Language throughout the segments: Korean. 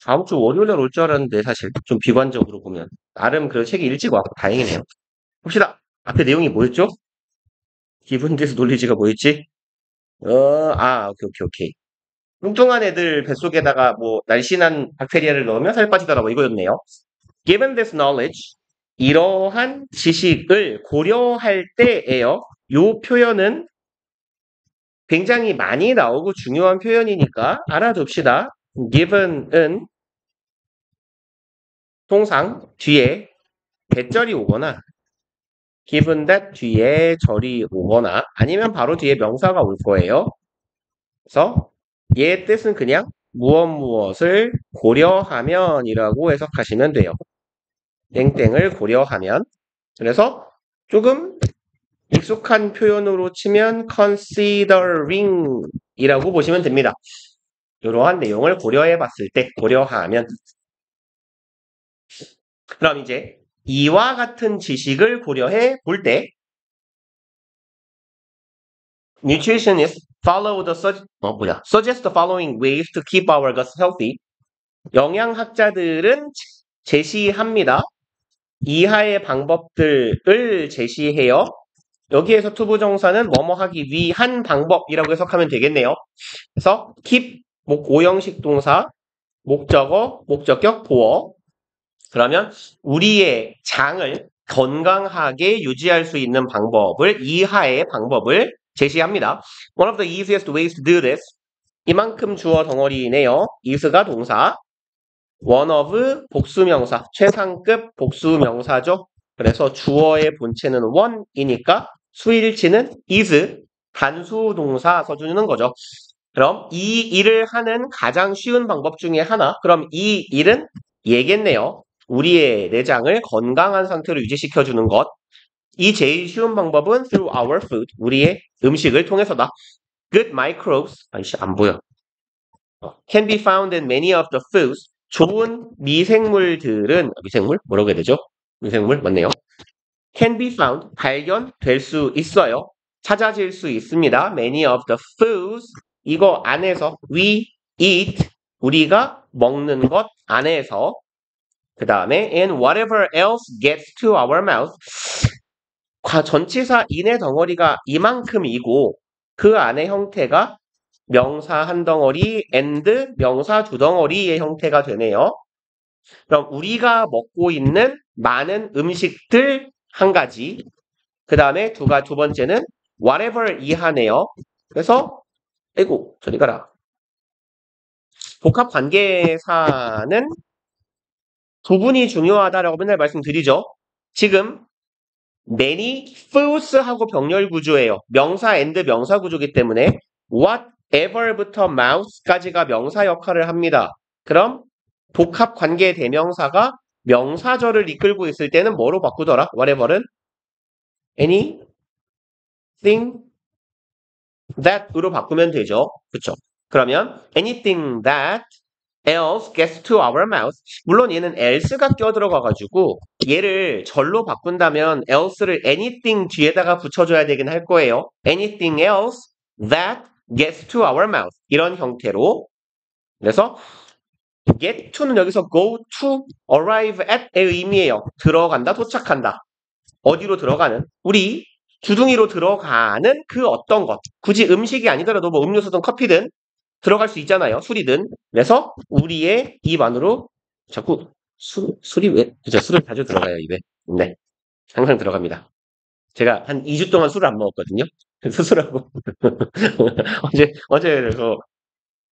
다음 주 월요일에 올 줄 알았는데 사실 좀 비관적으로 보면 나름 그 책이 일찍 와서 다행이네요. 봅시다. 앞에 내용이 뭐였죠? 기분 디스 논리지가 뭐였지? 오케이, 오케이, 오케이. 뚱뚱한 애들 뱃속에다가 뭐 날씬한 박테리아를 넣으면 살 빠지더라 뭐 이거였네요. Given this knowledge, 이러한 지식을 고려할 때에요. 요 표현은 굉장히 많이 나오고 중요한 표현이니까 알아둡시다. given은 통상 뒤에 대절이 오거나 given that 뒤에 절이 오거나 아니면 바로 뒤에 명사가 올 거예요. 그래서 얘의 뜻은 그냥 무엇을 고려하면이라고 해석하시면 돼요. 땡땡을 고려하면. 그래서 조금 익숙한 표현으로 치면 considering 이라고 보시면 됩니다. 이러한 내용을 고려해 봤을 때 고려하면. 그럼 이제 이와 같은 지식을 고려해 볼 때 nutritionists suggest the following ways to keep our guts healthy. 영양학자들은 제시합니다. 이하의 방법들을 제시해요. 여기에서 투부정사는 뭐뭐 하기 위한 방법이라고 해석하면 되겠네요. 그래서 keep, 오형식 동사, 목적어, 목적격, 보어. 그러면 우리의 장을 건강하게 유지할 수 있는 방법을, 이하의 방법을 제시합니다. One of the easiest ways to do this. 이만큼 주어 덩어리이네요. is가 동사. one of 복수명사, 최상급 복수명사죠. 그래서 주어의 본체는 one이니까 수일치는 is, 단수동사 써주는 거죠. 그럼 이 일을 하는 가장 쉬운 방법 중에 하나, 그럼 이 일은 얘겠네요. 우리의 내장을 건강한 상태로 유지시켜주는 것. 이 제일 쉬운 방법은 through our food, 우리의 음식을 통해서다. Good microbes, 안 보여. Can be found in many of the foods. 좋은 미생물들은, 미생물? 뭐라고 해야 되죠? 미생물? 맞네요. Can be found, 발견될 수 있어요. 찾아질 수 있습니다. Many of the foods, 이거 안에서 we eat, 우리가 먹는 것 안에서. 그 다음에 and whatever else gets to our mouth, 전치사 인의 덩어리가 이만큼이고 그 안의 형태가 명사 한 덩어리 and 명사 두 덩어리의 형태가 되네요. 그럼 우리가 먹고 있는 많은 음식들 한 가지. 그 다음에 두 번째는 whatever 이하네요. 그래서 아이고 저리 가라. 복합관계사는 부분이 중요하다라고 맨날 말씀드리죠. 지금 many foods하고 병렬 구조예요. 명사 and 명사 구조이기 때문에 whatever부터 mouth까지가 명사 역할을 합니다. 그럼 복합관계 대명사가 명사절을 이끌고 있을 때는 뭐로 바꾸더라? whatever는 anything that으로 바꾸면 되죠. 그쵸? 그러면 anything that else gets to our mouth. 물론 얘는 else가 껴들어가가지고 얘를 절로 바꾼다면 else를 anything 뒤에다가 붙여줘야 되긴 할 거예요. anything else that gets to our mouth. 이런 형태로. 그래서 get to는 여기서 go to, arrive at의 의미예요. 들어간다, 도착한다. 어디로 들어가는? 우리 주둥이로 들어가는 그 어떤 것. 굳이 음식이 아니더라도 뭐 음료수든 커피든 들어갈 수 있잖아요. 술이든. 그래서 우리의 입 안으로 자꾸 술이 왜? 그죠? 술은 자주 들어가요, 입에. 네. 항상 들어갑니다. 제가 한 2주 동안 술을 안 먹었거든요. 수술하고. 어제 그래서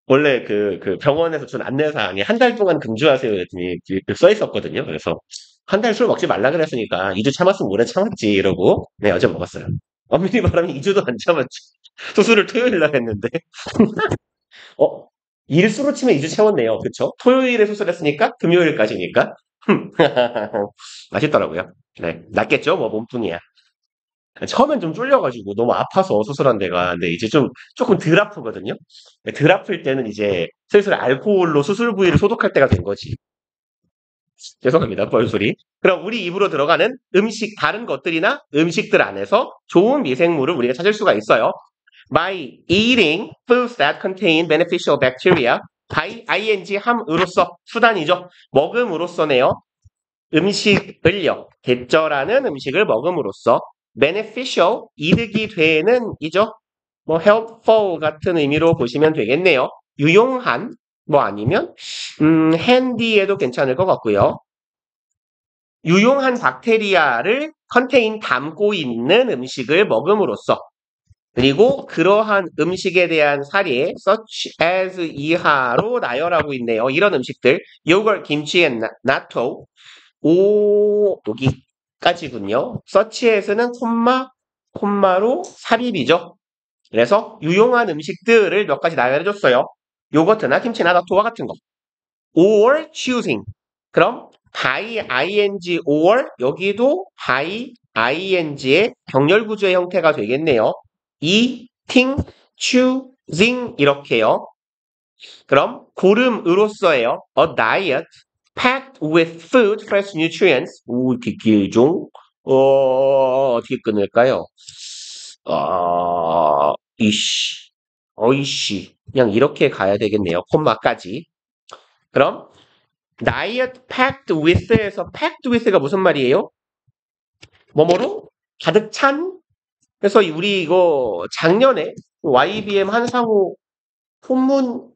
원래 그 병원에서 준 안내사항에 한 달 동안 금주하세요 그랬더니 써 있었거든요. 그래서 한 달 술 먹지 말라 그랬으니까 2주 참았으면 오래 참았지 이러고 네 어제 먹었어요. 엄밀히 말하면 2주도 안 참았지. 수술을 토요일 날 했는데 일수로 치면 2주 채웠네요. 그쵸? 토요일에 수술했으니까 금요일까지니까 맛있더라고요. 네, 낫겠죠? 뭐 몸뚱이야. 처음엔 좀 쫄려가지고 너무 아파서 수술한 데가. 근데 이제 조금 덜 아프거든요. 덜 아플 때는 이제 슬슬 알코올로 수술 부위를 소독할 때가 된 거지. 죄송합니다. 뻘소리. 그럼 우리 입으로 들어가는 음식, 다른 것들이나 음식들 안에서 좋은 미생물을 우리가 찾을 수가 있어요. By eating foods that contain beneficial bacteria, by ing 함으로써 수단이죠. 먹음으로써네요. 음식을요. 개쩔하는 음식을 먹음으로써 beneficial 이득이 되는 이죠. 뭐 helpful 같은 의미로 보시면 되겠네요. 유용한 뭐 아니면 handy에도 괜찮을 것 같고요. 유용한 박테리아를 컨테인 담고 있는 음식을 먹음으로써 그리고 그러한 음식에 대한 사례 such as 이하로 나열하고 있네요. 이런 음식들 요걸 김치 앤 나토 오 여기까지군요. such as는 콤마로 삽입이죠. 그래서 유용한 음식들을 몇 가지 나열해줬어요. 요거트나 김치나 나토와 같은 거. or choosing. 그럼 by ing or 여기도 by ing의 병렬 구조의 형태가 되겠네요. eating, choosing 이렇게요. 그럼 고름으로써예요. A diet packed with food, fresh nutrients. 오, 뒷길종. 어떻게 끊을까요? 어이씨. 그냥 이렇게 가야 되겠네요. 콤마까지. 그럼 diet packed with에서 packed with가 무슨 말이에요? 뭐뭐로? 가득 찬? 그래서 우리 이거 작년에 YBM 한상호 본문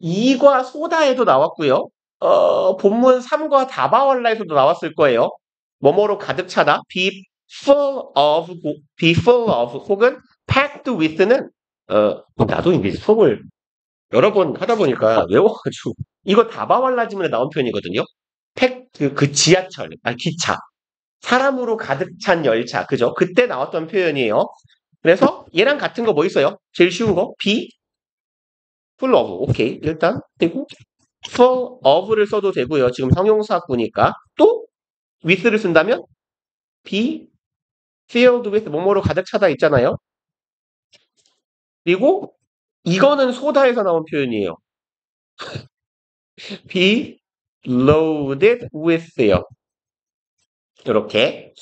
2과 소다에도 나왔고요. 본문 3과 다바왈라에서도 나왔을 거예요. 뭐뭐로 가득 차다. be full of 혹은 packed with는 나도 이제 수업을 여러 번 하다 보니까 외워가지고 이거 다바왈라 지문에 나온 표현이거든요. 그 지하철, 기차. 사람으로 가득 찬 열차. 그죠? 그때 나왔던 표현이에요. 그래서 얘랑 같은 거 뭐 있어요? 제일 쉬운 거? be full of. 오케이. 일단 되고 full of를 써도 되고요. 지금 형용사구니까. 또 with를 쓴다면 be filled with 뭐뭐로 가득 차다 있잖아요. 그리고 이거는 소다에서 나온 표현이에요. be loaded with요. 이렇게.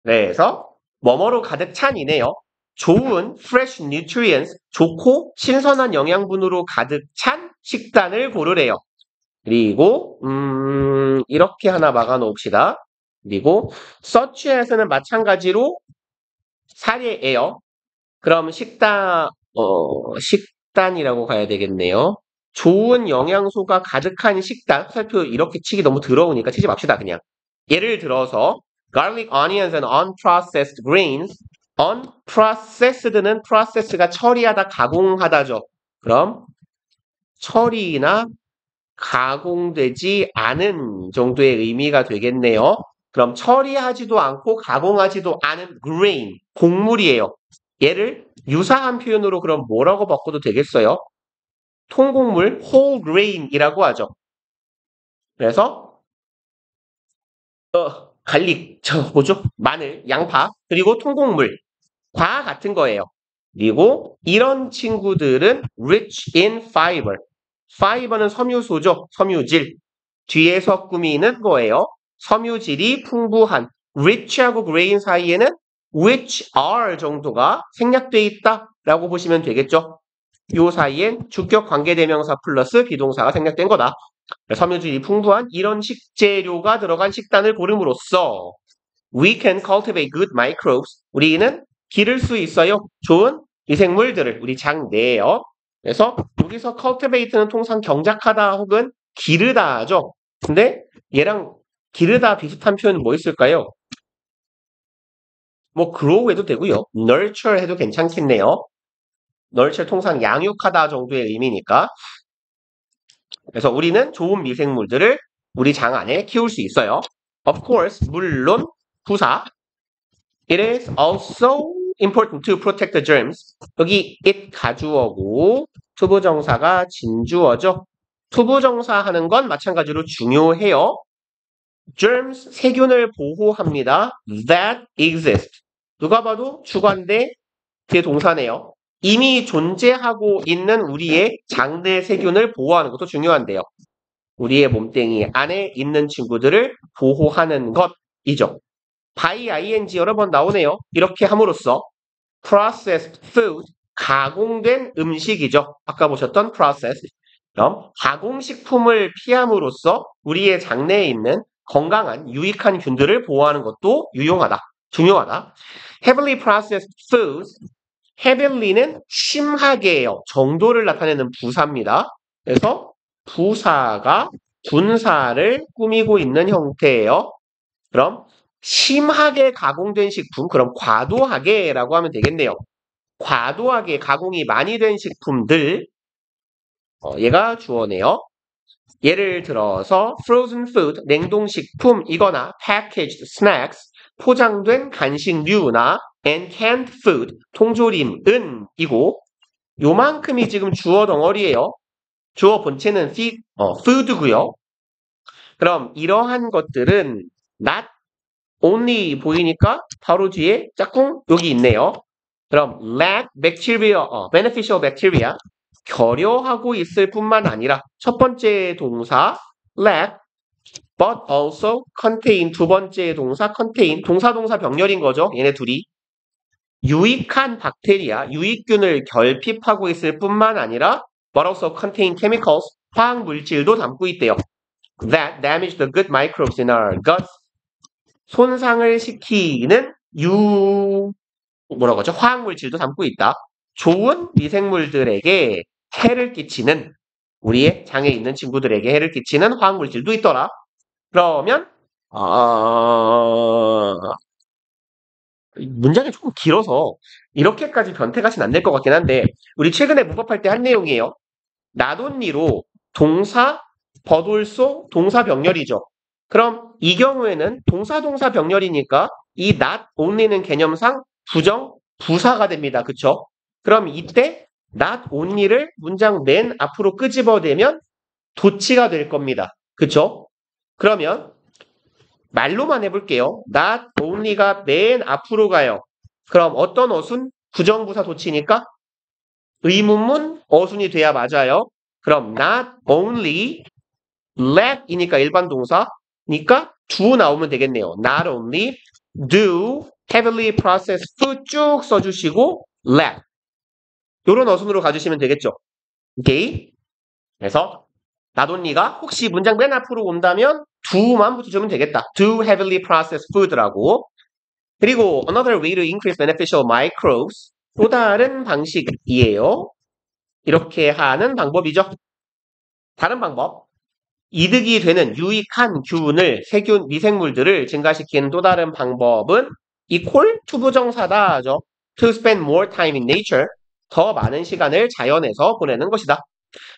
그래서 뭐뭐로 가득 찬이네요. 좋은 fresh nutrients, 좋고 신선한 영양분으로 가득 찬 식단을 고르래요. 그리고 이렇게 하나 막아 놓읍시다. 그리고 such as는 마찬가지로 사례예요. 그럼 식단이라고 가야 되겠네요. 좋은 영양소가 가득한 식단, 살표 이렇게 치기 너무 더러우니까 치지 맙시다, 그냥. 예를 들어서, garlic, onions, and unprocessed grains. unprocessed는 process가 처리하다, 가공하다죠. 그럼, 처리나 가공되지 않은 정도의 의미가 되겠네요. 그럼 처리하지도 않고 가공하지도 않은 grain, 곡물이에요. 얘를 유사한 표현으로 그럼 뭐라고 바꿔도 되겠어요? 통곡물 whole grain이라고 하죠. 그래서 갈릭, 뭐죠? 마늘, 양파, 그리고 통곡물, 과 같은 거예요. 그리고 이런 친구들은 rich in fiber. fiber는 섬유소죠. 섬유질. 뒤에서 꾸미는 거예요. 섬유질이 풍부한 rich하고 grain 사이에는 which are 정도가 생략되어 있다라고 보시면 되겠죠. 요 사이엔 주격 관계대명사 플러스 비동사가 생략된 거다. 섬유질이 풍부한 이런 식재료가 들어간 식단을 고름으로써 we can cultivate good microbes. 우리는 기를 수 있어요. 좋은 미생물들을 우리 장 내에요. 그래서 여기서 cultivate는 통상 경작하다 혹은 기르다 하죠. 근데 얘랑 기르다 비슷한 표현은 뭐 있을까요? 뭐 grow 해도 되고요. nurture 해도 괜찮겠네요. nurture 통상 양육하다 정도의 의미니까. 그래서 우리는 좋은 미생물들을 우리 장 안에 키울 수 있어요. Of course, 물론 부사. It is also important to protect the germs. 여기 it 가주어고 투부정사가 진주어죠. 투부정사 하는 건 마찬가지로 중요해요. germs, 세균을 보호합니다. that exist. 누가 봐도 주관대 뒤에 동사네요. 이미 존재하고 있는 우리의 장내 세균을 보호하는 것도 중요한데요. 우리의 몸뚱이 안에 있는 친구들을 보호하는 것이죠. by ing 여러 번 나오네요. 이렇게 함으로써 processed food, 가공된 음식이죠. 아까 보셨던 process. 그럼 가공식품을 피함으로써 우리의 장내에 있는 건강한 유익한 균들을 보호하는 것도 유용하다. 중요하다. Heavily processed foods. heavy는 심하게요. 정도를 나타내는 부사입니다. 그래서 부사가 분사를 꾸미고 있는 형태예요. 그럼 심하게 가공된 식품, 그럼 과도하게라고 하면 되겠네요. 과도하게 가공이 많이 된 식품들, 얘가 주어네요. 예를 들어서 frozen food, 냉동식품이거나 packaged snacks, 포장된 간식류나 and canned food, 통조림은 이고 요만큼이 지금 주어 덩어리예요. 주어 본체는 food고요. 그럼 이러한 것들은 not only 보이니까 바로 뒤에 짝꿍 여기 있네요. 그럼 lack bacteria, beneficial bacteria, 결여하고 있을 뿐만 아니라 첫 번째 동사 lack, but also contain, 두 번째 동사 contain, 동사 병렬인 거죠. 얘네 둘이. 유익한 박테리아, 유익균을 결핍하고 있을 뿐만 아니라 but also contain chemicals, 화학 물질도 담고 있대요. That damage the good microbes in our guts. 손상을 시키는 뭐라고 하죠? 화학 물질도 담고 있다. 좋은 미생물들에게 해를 끼치는, 우리의 장에 있는 친구들에게 해를 끼치는 화학 물질도 있더라. 그러면 문장이 조금 길어서 이렇게까지 변태같이는 안 될 것 같긴 한데 우리 최근에 문법할 때 한 내용이에요. 나돈니로 동사, 버돌소, 동사 병렬이죠. 그럼 이 경우에는 동사 병렬이니까 이 not only는 개념상 부정, 부사가 됩니다. 그쵸? 그럼 이때 not only를 문장 맨 앞으로 끄집어내면 도치가 될 겁니다. 그쵸? 그러면 말로만 해볼게요. not only가 맨 앞으로 가요. 그럼 어떤 어순? 부정부사 도치니까 의문문 어순이 돼야 맞아요. 그럼 not only, lack이니까 일반 동사니까 do 나오면 되겠네요. Not only do heavily processed food 쭉 써주시고 lack. 이런 어순으로 가주시면 되겠죠. 오케이? 그래서 not only가 혹시 문장 맨 앞으로 온다면 do만 붙여주면 되겠다. Do heavily processed food라고. 그리고 another way to increase beneficial microbes. 또 다른 방식이에요. 이렇게 하는 방법이죠. 다른 방법. 이득이 되는 유익한 균을, 세균, 미생물들을 증가시키는 또 다른 방법은 equal 투부정사다 하죠. To spend more time in nature. 더 많은 시간을 자연에서 보내는 것이다.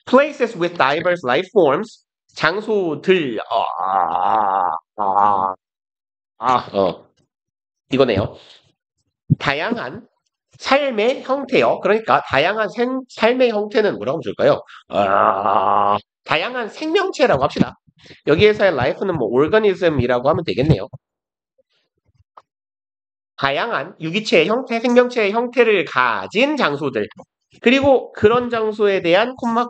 Places with diverse life forms. 장소들, 이거네요. 다양한 삶의 형태요. 그러니까 다양한 삶의 형태는 뭐라고 줄까요? 다양한 생명체라고 합시다. 여기에서의 life는 뭐 organism이라고 하면 되겠네요. 다양한 유기체의 형태, 생명체의 형태를 가진 장소들. 그리고 그런 장소에 대한 콤마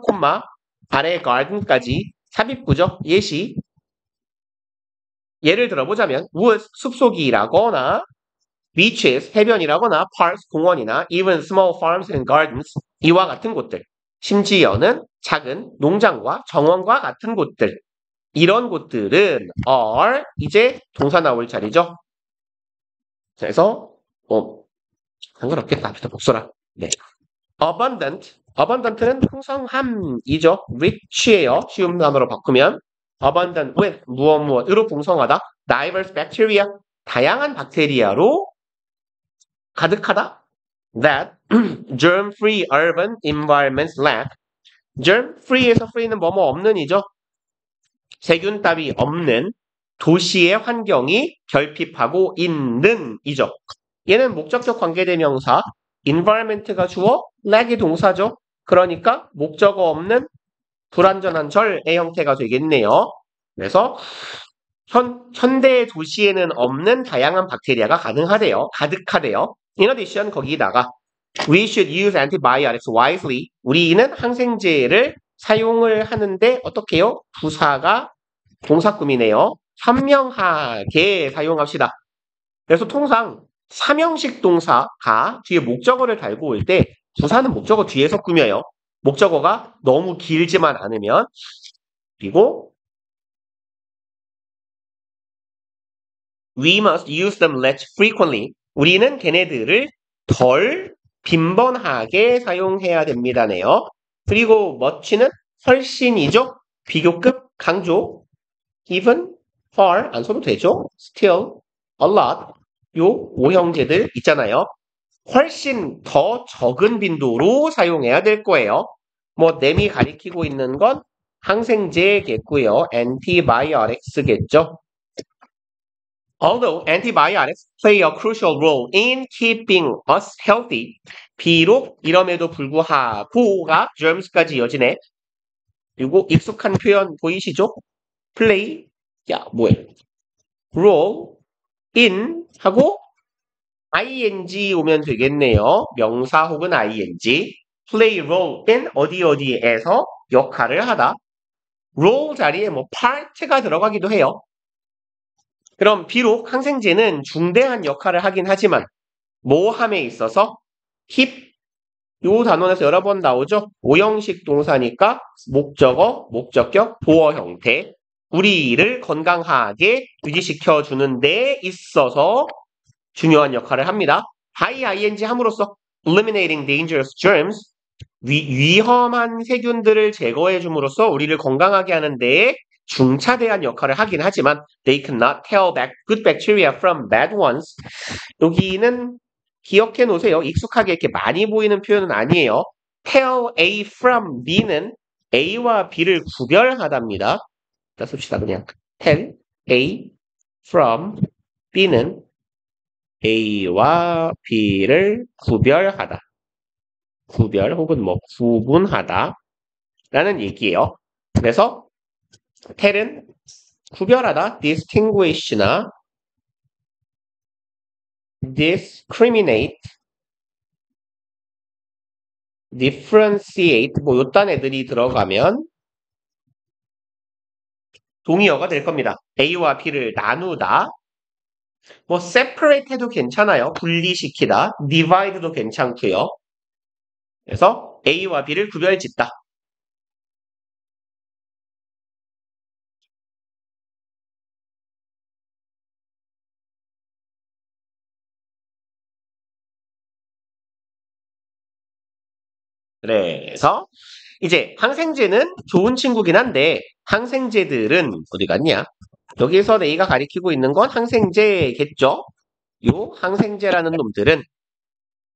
아래 garden까지 삽입구죠. 예시. 예를 들어보자면 woods, 숲속이라거나 beaches, 해변이라거나 parks, 공원이나 even small farms and gardens, 이와 같은 곳들. 심지어는 작은 농장과 정원과 같은 곳들. 이런 곳들은 are, 이제 동사 나올 자리죠. 그래서 상관없겠다. 일단 복수라. 네. abundant는 풍성함이죠. rich예요. 쉬운 단어로 바꾸면 abundant with 무엇으로 풍성하다. diverse bacteria, 다양한 박테리아로 가득하다. That germ-free urban environments lack. germ-free에서 free는 뭐뭐 없는이죠. 세균 따위 없는 도시의 환경이 결핍하고 있는 이죠. 얘는 목적격 관계대명사, environment가 주어, lack이 동사죠. 그러니까 목적어 없는 불완전한 절의 형태가 되겠네요. 그래서 현대 도시에는 없는 다양한 박테리아가 가득하대요. In addition, 거기다가 we should use antibiotics wisely. 우리는 항생제를 사용을 하는데 어떻게 해요? 부사가 동사꾸미네요. 현명하게 사용합시다. 그래서 통상 삼형식 동사가 뒤에 목적어를 달고 올 때 부사는 목적어 뒤에서 꾸며요. 목적어가 너무 길지만 않으면. 그리고 we must use them less frequently. 우리는 걔네들을 덜 빈번하게 사용해야 됩니다네요. 그리고 much는 훨씬이죠. 비교급 강조. even, far 안 써도 되죠. still, a lot 요 오형제들 있잖아요. 훨씬 더 적은 빈도로 사용해야 될 거예요. 뭐 댐이 가리키고 있는 건 항생제겠고요. antibiotics겠죠. Although antibiotics play a crucial role in keeping us healthy, 비록 이럼에도 불구하고가 germs까지 이어지네. 그리고 익숙한 표현 보이시죠? play, 야 뭐해? role, in 하고 ing 오면 되겠네요. 명사 혹은 ing. play role in 어디에서 역할을 하다. role 자리에 뭐 part가 들어가기도 해요. 그럼 비록 항생제는 중대한 역할을 하긴 하지만 모함에 있어서 keep 요 단원에서 여러 번 나오죠. 오형식 동사니까 목적어, 목적격, 보어 형태. 우리를 건강하게 유지시켜 주는 데 있어서 중요한 역할을 합니다. by ing 함으로써 eliminating dangerous germs 위험한 세균들을 제거해 줌으로써 우리를 건강하게 하는 데에 중차대한 역할을 하긴 하지만 they cannot tell back good bacteria from bad ones. 여기는 기억해 놓으세요. 익숙하게 이렇게 많이 보이는 표현은 아니에요. tell A from B는 A와 B를 구별하답니다. 자, 씁시다 그냥. tell A from B는 A와 B를 구별하다. 구별 혹은 뭐 구분하다 라는 얘기예요. 그래서 tell은 구별하다, distinguish나 discriminate, differentiate 뭐 요딴 애들이 들어가면 동의어가 될 겁니다. A와 B를 나누다, 뭐 separate 해도 괜찮아요. 분리시키다, divide도 괜찮고요. 그래서 A와 B를 구별짓다. 그래서 이제 항생제는 좋은 친구긴 한데 항생제들은 어디 갔냐? 여기서 A가 가리키고 있는 건 항생제겠죠? 요 항생제라는 놈들은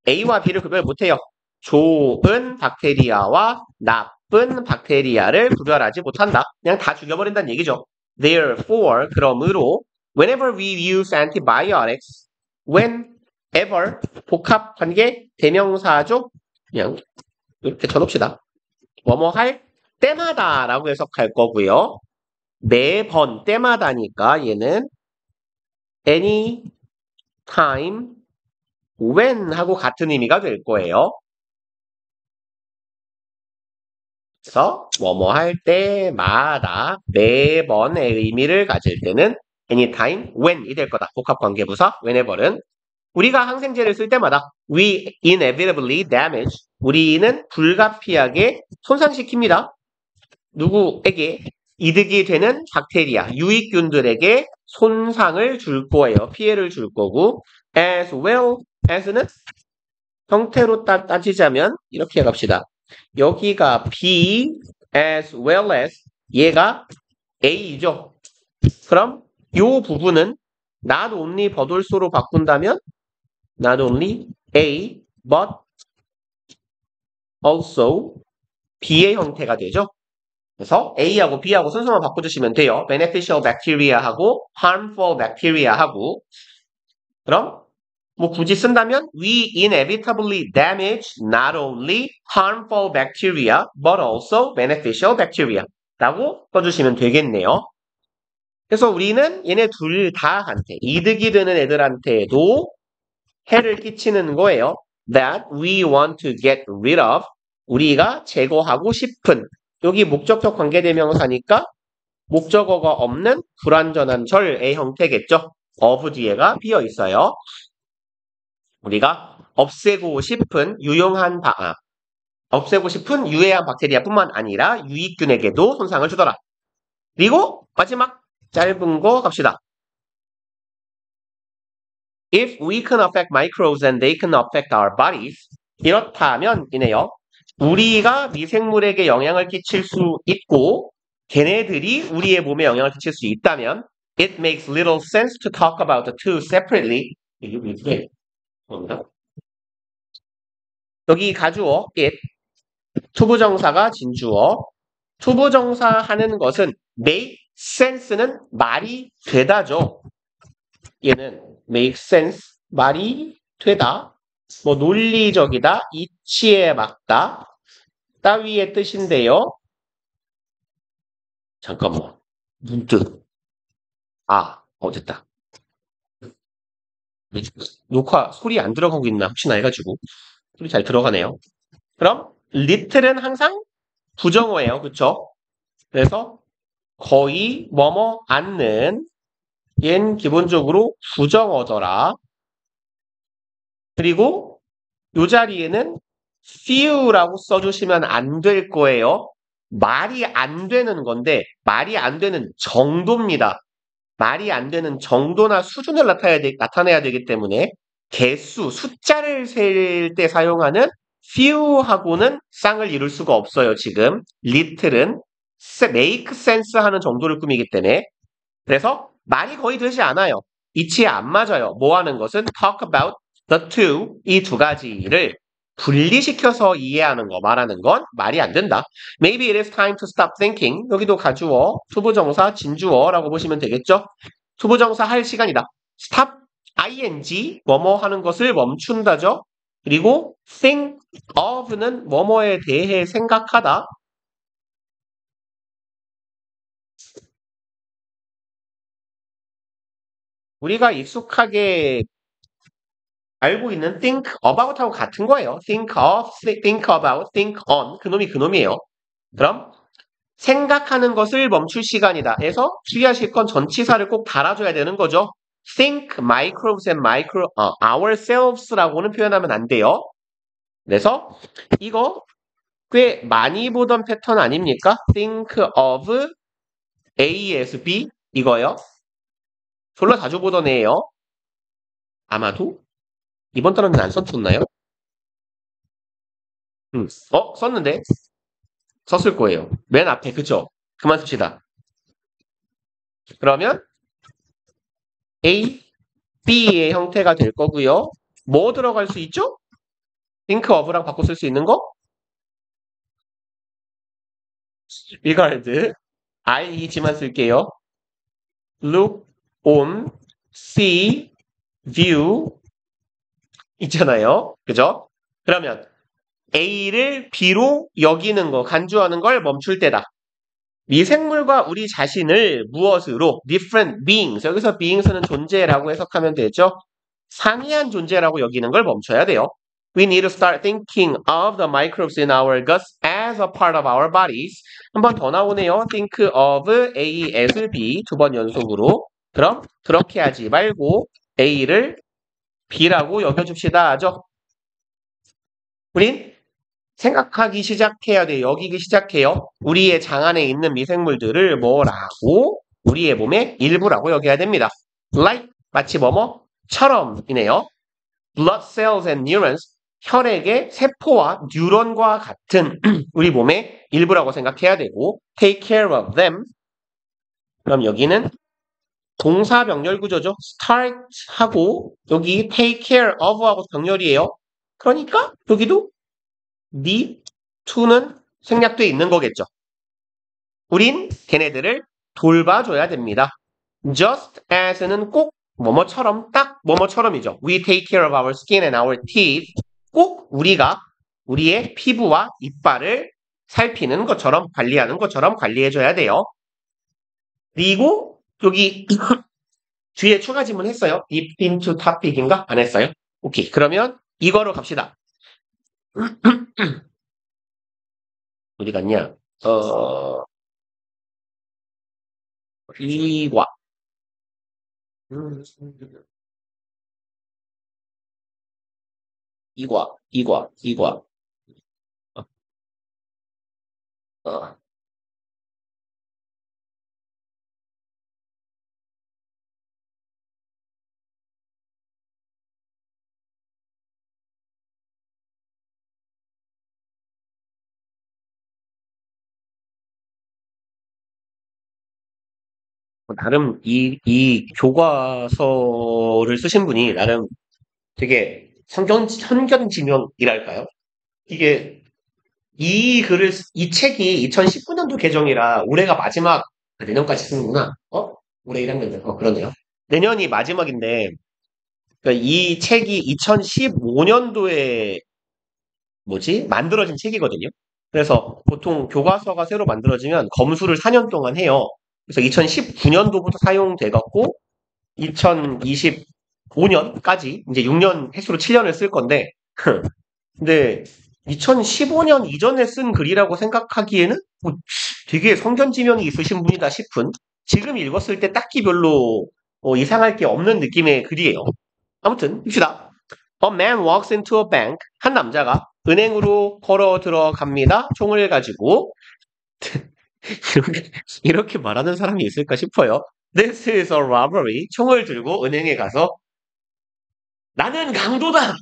A와 B를 구별 못해요. 좋은 박테리아와 나쁜 박테리아를 구별하지 못한다. 그냥 다 죽여버린다는 얘기죠. Therefore, 그러므로 whenever we use antibiotics, whenever 복합 관계 대명사죠. 그냥 이렇게 쳐놓읍시다. 뭐뭐 할 때마다 라고 해석할 거고요. 매번 때마다니까 얘는 any time when 하고 같은 의미가 될 거예요. 그래서 뭐뭐 할 때마다 매번의 의미를 가질 때는 anytime when이 될 거다. 복합관계부사 whenever는 우리가 항생제를 쓸 때마다 we inevitably damage 우리는 불가피하게 손상시킵니다. 누구에게? 이득이 되는 박테리아, 유익균들에게 손상을 줄 거예요. 피해를 줄 거고 as well as는 형태로 따지자면 이렇게 갑시다. 여기가 B as well as 얘가 A죠. 그럼 요 부분은 not only but also로 바꾼다면 not only A but also B의 형태가 되죠. 그래서 A하고 B하고 순서만 바꿔주시면 돼요. beneficial bacteria하고 harmful bacteria하고 그럼 뭐 굳이 쓴다면 we inevitably damage not only harmful bacteria but also beneficial bacteria 라고 써주시면 되겠네요. 그래서 우리는 얘네 둘 다한테 이득이 되는 애들한테도 해를 끼치는 거예요. that we want to get rid of 우리가 제거하고 싶은 여기 목적격 관계대명사니까 목적어가 없는 불완전한 절의 형태겠죠. of 뒤에가 비어 있어요. 우리가 없애고 싶은 없애고 싶은 유해한 박테리아뿐만 아니라 유익균에게도 손상을 주더라. 그리고 마지막 짧은 거 갑시다. If we can affect microbes and they can affect our bodies. 이렇다면 이네요. 우리가 미생물에게 영향을 끼칠 수 있고 걔네들이 우리의 몸에 영향을 끼칠 수 있다면 it makes little sense to talk about the two separately. 이게 무슨 뭔가? 여기 가주어 it, 투부정사가 진주어, 투부정사 하는 것은 make sense는 말이 되다죠. 얘는 make sense, 말이 되다, 뭐 논리적이다, 이치에 맞다 따위의 뜻인데요. 잠깐만, 문득 됐다. 녹화 소리 안 들어가고 있나 혹시나 해가지고 소리 잘 들어가네요. 그럼 little은 항상 부정어예요, 그쵸? 그래서 거의 뭐뭐 않는 얜 기본적으로 부정어더라. 그리고 이 자리에는 few라고 써주시면 안 될 거예요. 말이 안 되는 건데 말이 안 되는 정도입니다. 말이 안 되는 정도나 수준을 나타내야 되기 때문에 개수, 숫자를 셀 때 사용하는 few하고는 쌍을 이룰 수가 없어요. 지금 little은 make sense 하는 정도를 꾸미기 때문에 그래서 말이 거의 되지 않아요. 이치에 안 맞아요. 뭐 하는 것은 talk about the two, 이 두 가지를 분리시켜서 이해하는 거, 말하는 건 말이 안 된다. Maybe it is time to stop thinking. 여기도 가주어, 투부정사, 진주어라고 보시면 되겠죠? 투부정사 할 시간이다. stop, ing, 뭐뭐 하는 것을 멈춘다죠? 그리고 think of는 뭐뭐에 대해 생각하다. 우리가 익숙하게 알고 있는 think about하고 같은 거예요. think of, think about, think on. 그놈이 그놈이에요. 그럼 생각하는 것을 멈출 시간이다. 해서 주의하실 건 전치사를 꼭 달아줘야 되는 거죠. think microbes and ourselves라고는 표현하면 안 돼요. 그래서 이거 꽤 많이 보던 패턴 아닙니까? think of A as B 이거요. 졸라 자주 보던 애예요. 아마도 이번 단어는 안 썼었나요? 썼는데? 썼을 거예요. 맨 앞에, 그쵸? 그만 씁시다. 그러면 A, B의 형태가 될 거고요. 뭐 들어갈 수 있죠? think of랑 바꿔 쓸 수 있는 거? regard, I지만 쓸게요. look, on, see, view 있잖아요. 그죠? 그러면 A를 B로 여기는 거, 간주하는 걸 멈출 때다. 미생물과 우리 자신을 무엇으로 different beings, 여기서 beings는 존재라고 해석하면 되죠. 상이한 존재라고 여기는 걸 멈춰야 돼요. We need to start thinking of the microbes in our guts as a part of our bodies. 한 번 더 나오네요. think of A as B 두 번 연속으로. 그럼 그렇게 하지 말고 A를 B라고 여겨줍시다 하죠. 우린 생각하기 시작해야 돼요. 여기기 시작해요. 우리의 장 안에 있는 미생물들을 뭐라고? 우리의 몸의 일부라고 여겨야 됩니다. Like, 마치 뭐뭐처럼이네요. Blood cells and neurons, 혈액의 세포와 뉴런과 같은 우리 몸의 일부라고 생각해야 되고 take care of them. 그럼 여기는 동사 병렬 구조죠. start 하고 여기 take care of 하고 병렬이에요. 그러니까 여기도 need to는 생략돼 있는 거겠죠. 우린 걔네들을 돌봐줘야 됩니다. just as는 꼭 뭐뭐처럼 딱 뭐뭐처럼이죠. We take care of our skin and our teeth. 꼭 우리가 우리의 피부와 이빨을 살피는 것처럼 관리하는 것처럼 관리해줘야 돼요. 그리고 여기 뒤에 추가 질문 했어요. Deep into topic인가? 안 했어요? 오케이. 그러면 이거로 갑시다. 어디 갔냐? 이과. 이과. 어, 어. 나름 이 교과서를 쓰신 분이 나름 되게 선견지명이랄까요? 이게 이 책이 2019년도 개정이라 올해가 마지막, 내년까지 쓰는구나. 올해 1학년, 그러네요. 내년이 마지막인데, 그러니까 이 책이 2015년도에 만들어진 책이거든요. 그래서 보통 교과서가 새로 만들어지면 검수를 4년 동안 해요. 그래서 2019년도부터 사용돼 갖고 2025년까지 이제 6년 횟수로 7년을 쓸 건데 근데 2015년 이전에 쓴 글이라고 생각하기에는 되게 성견지명이 있으신 분이다 싶은 지금 읽었을 때 딱히 별로 이상할 게 없는 느낌의 글이에요. 아무튼 봅시다. A man walks into a bank. 한 남자가 은행으로 걸어 들어갑니다. 총을 가지고 이렇게 말하는 사람이 있을까 싶어요. This is a robbery. 총을 들고 은행에 가서 나는 강도다.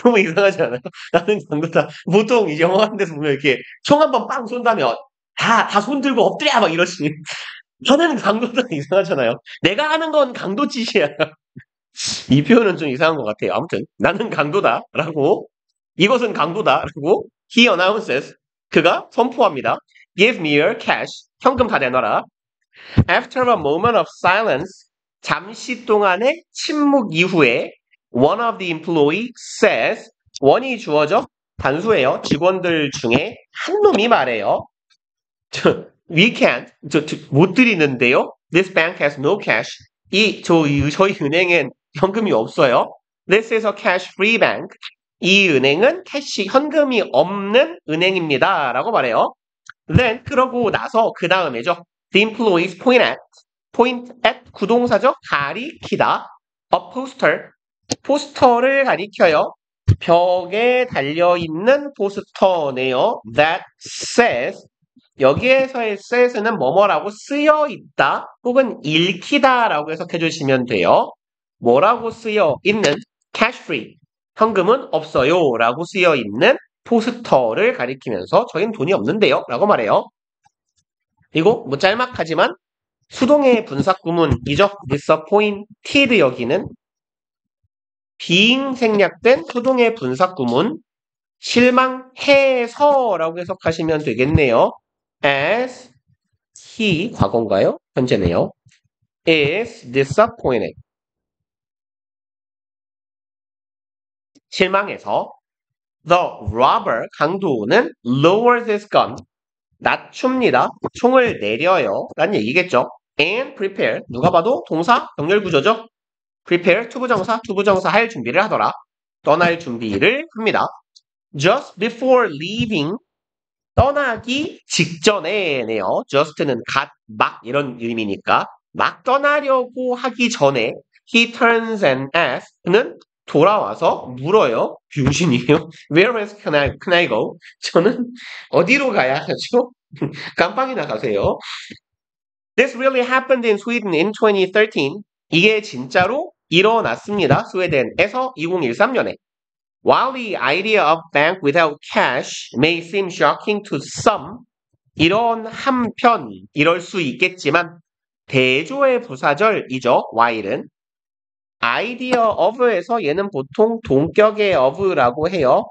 너무 이상하지 않아요? 나는 강도다. 보통 이제 영화 같은 데서 보면 이렇게 총 한 번 빵 쏜다면 다 손 들고 엎드려 막 이러시. 나는 강도다 이상하잖아요. 내가 하는 건 강도짓이야. 이 표현은 좀 이상한 것 같아요. 아무튼 나는 강도다라고 이것은 강도다라고 he announces 그가 선포합니다. Give me your cash. 현금 다 내놔라. After a moment of silence 잠시 동안의 침묵 이후에 one of the employee says 원이 주어져 단수예요. 직원들 중에 한 놈이 말해요. We can't 못 드리는데요. This bank has no cash. 저희 은행엔 현금이 없어요. This is a cash-free bank. 이 은행은 현금이 없는 은행입니다. 라고 말해요. Then, 그러고 나서 그 다음에죠. The employees point at 구동사죠. 가리키다. A poster. 포스터를 가리켜요. 벽에 달려있는 포스터네요. That says 여기에서의 says는 뭐뭐라고 쓰여 있다 혹은 읽히다라고 해석해 주시면 돼요. 뭐라고 쓰여 있는 cash free 현금은 없어요 라고 쓰여 있는 포스터를 가리키면서 저희는 돈이 없는데요 라고 말해요. 그리고 짤막하지만 수동의 분사구문이죠. disappointed 여기는 being 생략된 수동의 분사구문 실망해서라고 해석하시면 되겠네요. As he 과거인가요? 현재네요. is disappointed. 실망해서 the robber 강도는 lowers his gun 낮춥니다. 총을 내려요. 라는 얘기겠죠. and prepare 누가 봐도 동사 병렬 구조죠. prepare 투부정사 할 준비를 하더라. 떠날 준비를 합니다. just before leaving 떠나기 직전에네요. just는 막 이런 의미니까 막 떠나려고 하기 전에 he turns and asks 그는 돌아와서 물어요. 병신이에요. Where else can I go? 저는 어디로 가야 하죠? 깜빵이나 가세요. This really happened in Sweden in 2013. 이게 진짜로 일어났습니다. 스웨덴에서 2013년에. While the idea of bank without cash may seem shocking to some, 이럴 수 있겠지만 대조의 부사절이죠. while은 idea of에서 얘는 보통 동격의 of라고 해요.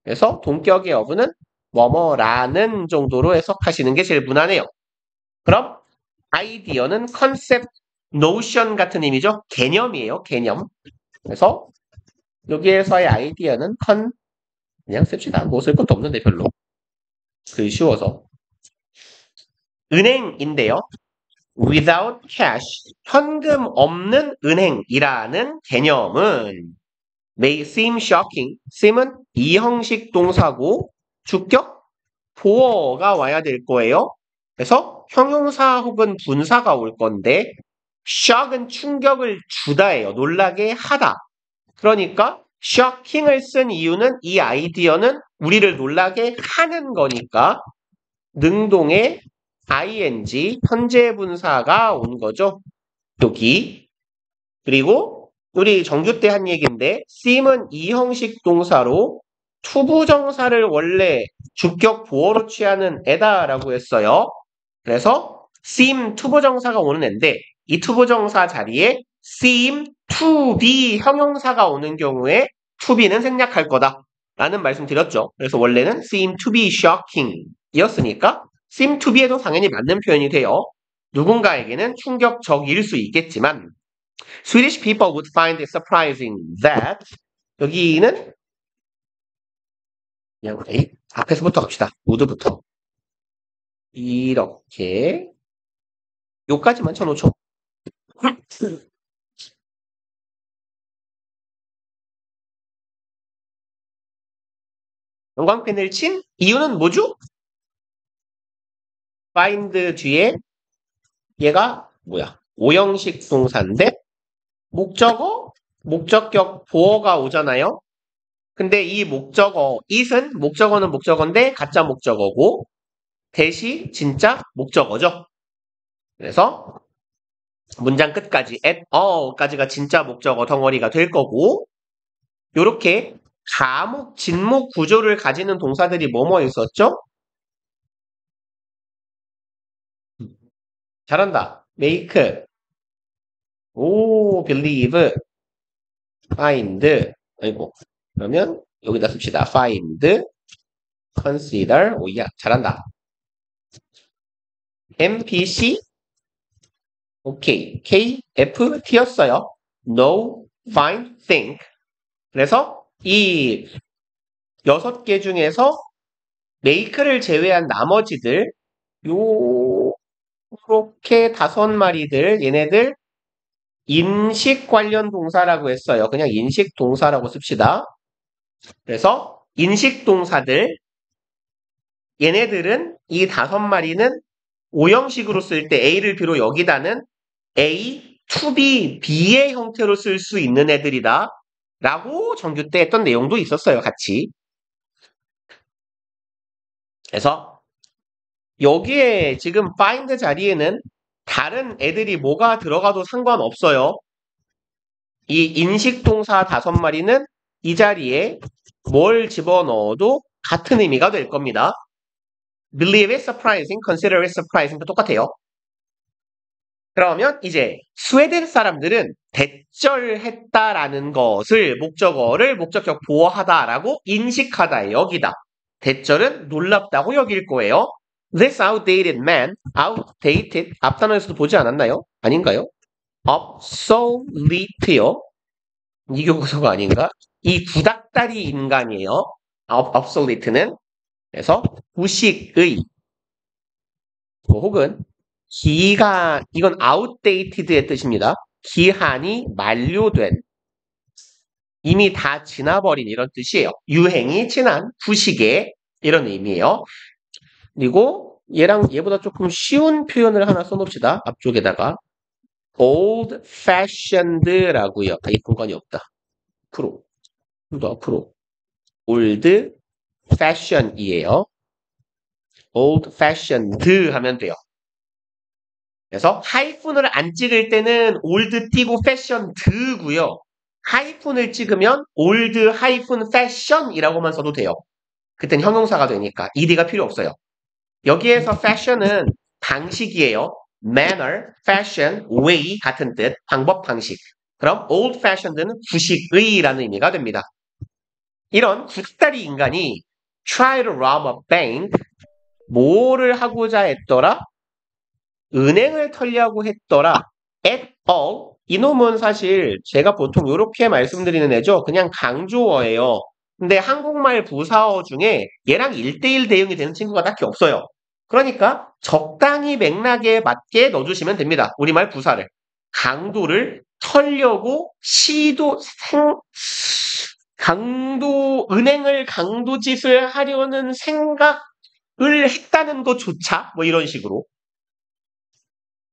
그래서 동격의 of는 뭐뭐라는 정도로 해석하시는 게 제일 무난해요. 그럼 아이디어는 컨셉, 노션 같은 의미죠. 개념이에요. 개념. 그래서 여기에서의 아이디어는 그냥 씁시다. 뭐 쓸 것도 없는데 별로. 쉬워서. 은행인데요. without cash, 현금 없는 은행이라는 개념은 may seem shocking. seem은 이형식 동사고 주격, 보어가 와야 될 거예요. 그래서 형용사 혹은 분사가 올 건데 shock은 충격을 주다예요. 놀라게 하다. 그러니까 shocking을 쓴 이유는 이 아이디어는 우리를 놀라게 하는 거니까 능동의 ing 현재 분사가 온 거죠. 여기. 그리고 우리 정규 때 한 얘기인데 seem은 이 형식 동사로 투부정사를 원래 주격 보어로 취하는 애다라고 했어요. 그래서 seem 투부정사가 오는 애인데 이 투부정사 자리에 seem to be 형용사가 오는 경우에 to be는 생략할 거다 라는 말씀 드렸죠. 그래서 원래는 seem to be shocking 이었으니까 seem to be에도 당연히 맞는 표현이 돼요. 누군가에게는 충격적일 수 있겠지만 Swedish people would find it surprising that 여기는 그냥 앞에서부터 갑시다. would부터 이렇게 요까지만 쳐놓죠. 형광펜을 친 이유는 뭐죠? find 뒤에 얘가 뭐야? 오형식 동사인데 목적어, 목적격 보어가 오잖아요. 근데 이 목적어 it은 목적어는 목적어인데 가짜 목적어고 대시 진짜 목적어죠. 그래서 문장 끝까지 at all까지가 진짜 목적어 덩어리가 될 거고 요렇게 가목, 진목 구조를 가지는 동사들이 뭐뭐 있었죠? 잘한다. make, 오, believe, find. 아이고. 그러면 여기다 씁시다. find, consider. 오야, 잘한다. MPC, 오케이. K, F, T였어요. know, find, think. 그래서 이 6개 중에서 make를 제외한 나머지들 요렇게 5마리들 얘네들 인식 관련 동사라고 했어요. 그냥 인식 동사라고 씁시다. 그래서 인식 동사들 얘네들은 이 5마리는 오형식으로 쓸 때 A를 비로 여기다는 A, to be, B의 형태로 쓸 수 있는 애들이다. 라고 정규 때 했던 내용도 있었어요. 같이. 그래서 여기에 지금 find 자리에는 다른 애들이 뭐가 들어가도 상관없어요. 이 인식 동사 5마리는 이 자리에 뭘 집어넣어도 같은 의미가 될 겁니다. believe it surprising, consider it surprising도 똑같아요. 그러면 이제 스웨덴 사람들은 대절했다라는 것을 목적어를 목적격 보어하다라고 인식하다에 여기다. 대절은 놀랍다고 여길 거예요. This outdated man, outdated 앞단어에서도 보지 않았나요? 아닌가요? obsolete요. 이 교과서가 아닌가? 이 구닥다리 인간이에요. obsolete는 그래서 구식의 혹은 기간 이건 outdated의 뜻입니다. 기한이 만료된 이미 다 지나버린 이런 뜻이에요. 유행이 지난 구식의 이런 의미예요. 그리고 얘랑 얘보다 조금 쉬운 표현을 하나 써놓읍시다. 앞쪽에다가 old fashioned라고요. 이 공간이 없다. 앞으로 더 앞으로 old fashion이에요. old fashioned 하면 돼요. 그래서 하이픈을 안 찍을 때는 old 띄고 fashioned고요. 하이픈을 찍으면 old 하이픈 fashion이라고만 써도 돼요. 그땐 형용사가 되니까 ed가 필요 없어요. 여기에서 fashion은 방식이에요. manner, fashion, way 같은 뜻, 방법, 방식. 그럼 old fashioned는 구식의라는 의미가 됩니다. 이런 구닥다리 인간이 try to rob a bank 뭐를 하고자 했더라? 은행을 털려고 했더라. at all 이놈은 사실 제가 보통 이렇게 말씀드리는 애죠. 그냥 강조어예요. 근데 한국말 부사어 중에 얘랑 1대1 대응이 되는 친구가 딱히 없어요. 그러니까 적당히 맥락에 맞게 넣어주시면 됩니다. 우리말 부사를. 강도를 털려고 은행을 강도짓을 하려는 생각을 했다는 것조차 뭐 이런 식으로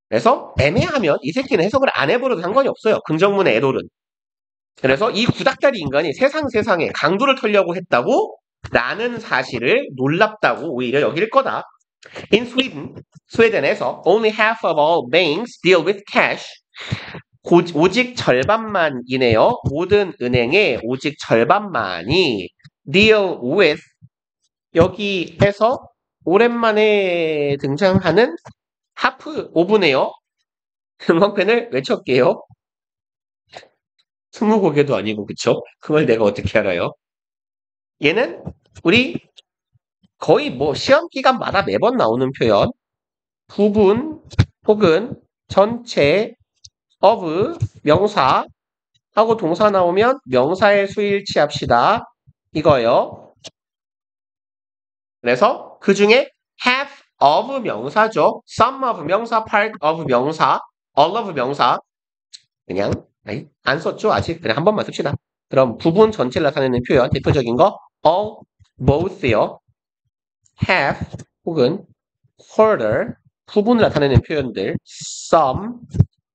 그래서 애매하면 이 새끼는 해석을 안 해버려도 상관이 없어요. 긍정문의 애돌은. 그래서 이 구닥다리 인간이 세상에 강도를 털려고 했다고 라는 사실을 놀랍다고 오히려 여길 거다. In Sweden, 스웨덴에서 only half of all banks deal with cash. 오직 절반만이네요. 모든 은행의 오직 절반만이 deal with 여기에서 오랜만에 등장하는 하프 오브네요. 음악펜을 외쳤게요. 스무고개도 아니고 그쵸? 그걸 내가 어떻게 알아요? 얘는 우리 거의 뭐 시험 기간마다 매번 나오는 표현 부분 혹은 전체 of 명사 하고 동사 나오면 명사의 수일치 합시다. 이거요. 그래서 그 중에 half of 명사죠. some of 명사, part of 명사, all of 명사. 그냥 안 썼죠 아직. 그냥 한 번만 씁시다. 그럼 부분 전체를 나타내는 표현 대표적인 거 all, both요. half 혹은 quarter 부분을 나타내는 표현들 some,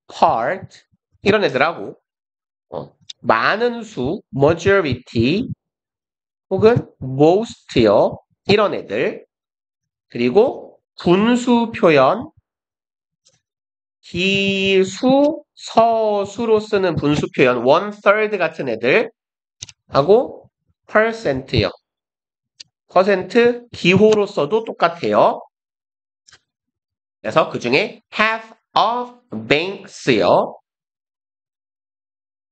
part 이런 애들하고 많은 수 majority 혹은 most요. 이런 애들 그리고 분수 표현 기수, 서수로 쓰는 분수 표현 one third 같은 애들 하고 percent요. 퍼센트 기호로 써도 똑같아요. 그래서 그 중에 half of banks요.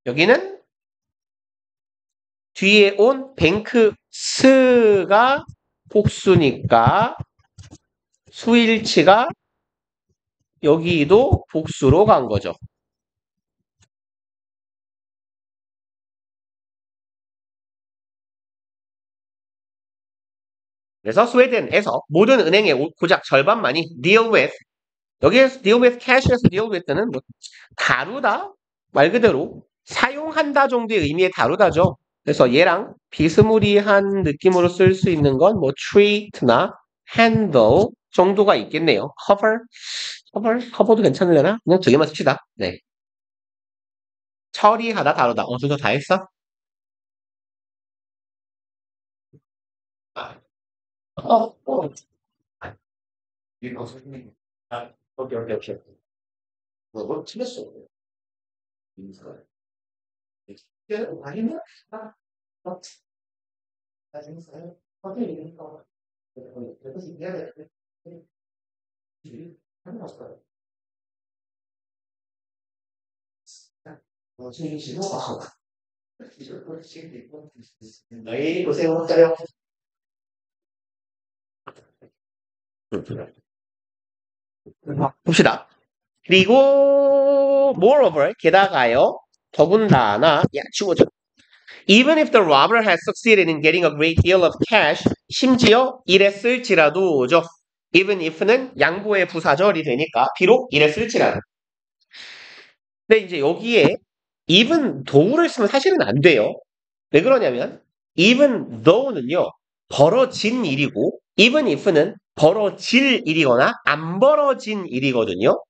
여기는 뒤에 온 banks가 복수니까 수일치가 여기도 복수로 간 거죠. 그래서 스웨덴에서 모든 은행의 고작 절반만이 deal with 여기에서 deal with cash에서 deal with는 뭐 다루다 말 그대로 사용한다 정도의 의미의 다루다죠. 그래서 얘랑 비스무리한 느낌으로 쓸 수 있는 건 뭐 treat나 handle 정도가 있겠네요. cover도 괜찮으려나? 그냥 두 개만 씁시다. 네. 처리하다, 다루다. 둘 다 했어? 이거 선생님. 오케이. 뭐 틀렸어. 인사가. 이게 아니면 나중에 선생님이 거. 그래서 이해야 돼. 하는 없어요. 지금 신호가 너희 고생했어요. 봅시다. 그리고 moreover 게다가요. 더군다나 야 죽어줘. Even if the robber has succeeded in getting a great deal of cash, 심지어 이랬을지라도죠. Even if는 양보의 부사절이 되니까 비록 이랬을지라도. 근데 이제 여기에 even though를 쓰면 사실은 안 돼요. 왜 그러냐면 even though는요. 벌어진 일이고 even if는 벌어질 일이거나 안 벌어진 일이거든요.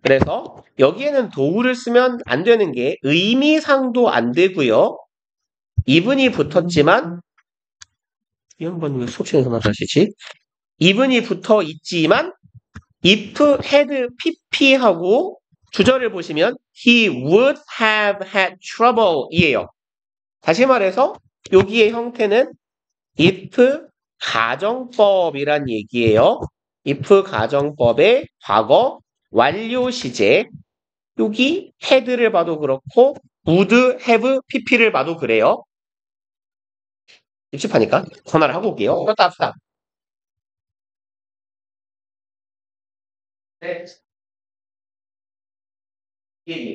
그래서 여기에는 도구를 쓰면 안 되는 게 의미상도 안 되고요. 이분이 붙었지만 이 양반 왜 속칭해서 나가시지? 이분이 붙어 있지만 if had pp하고 주절을 보시면 he would have had trouble 이에요. 다시 말해서 여기의 형태는 if 가정법이란 얘기예요. if 가정법의 과거 완료 시제 여기 had를 봐도 그렇고 would have pp를 봐도 그래요. 입집하니까 전화를 하고 올게요. 떴다 합시다. 네. 예.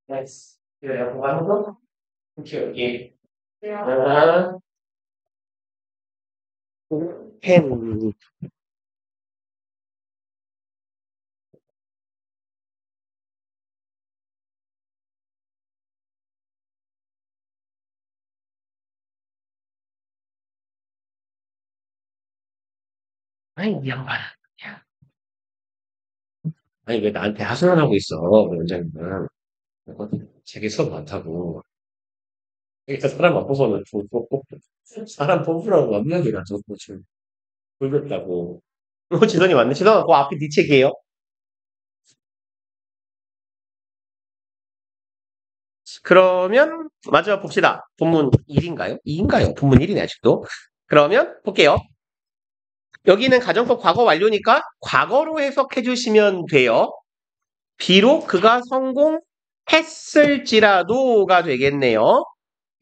나이스. 그래요. 그거 하는 거? 오케이, 오케이. 아, 펜. 아이, 이 양반. 아니, 왜 나한테 하소연 하고 있어, 원장님은. 자기 수업 많다고. 그러니까 사람 안 뽑아는 사람 뽑으라고 완벽해가지고 지금 돌렸다고. 지선이 맞네. 지선아, 그 앞에 네 책이에요. 그러면 마저 봅시다. 본문 1인가요? 2인가요? 본문 1이네 아직도. 그러면 볼게요. 여기는 가정법 과거 완료니까 과거로 해석해 주시면 돼요. 비록 그가 성공했을지라도가 되겠네요.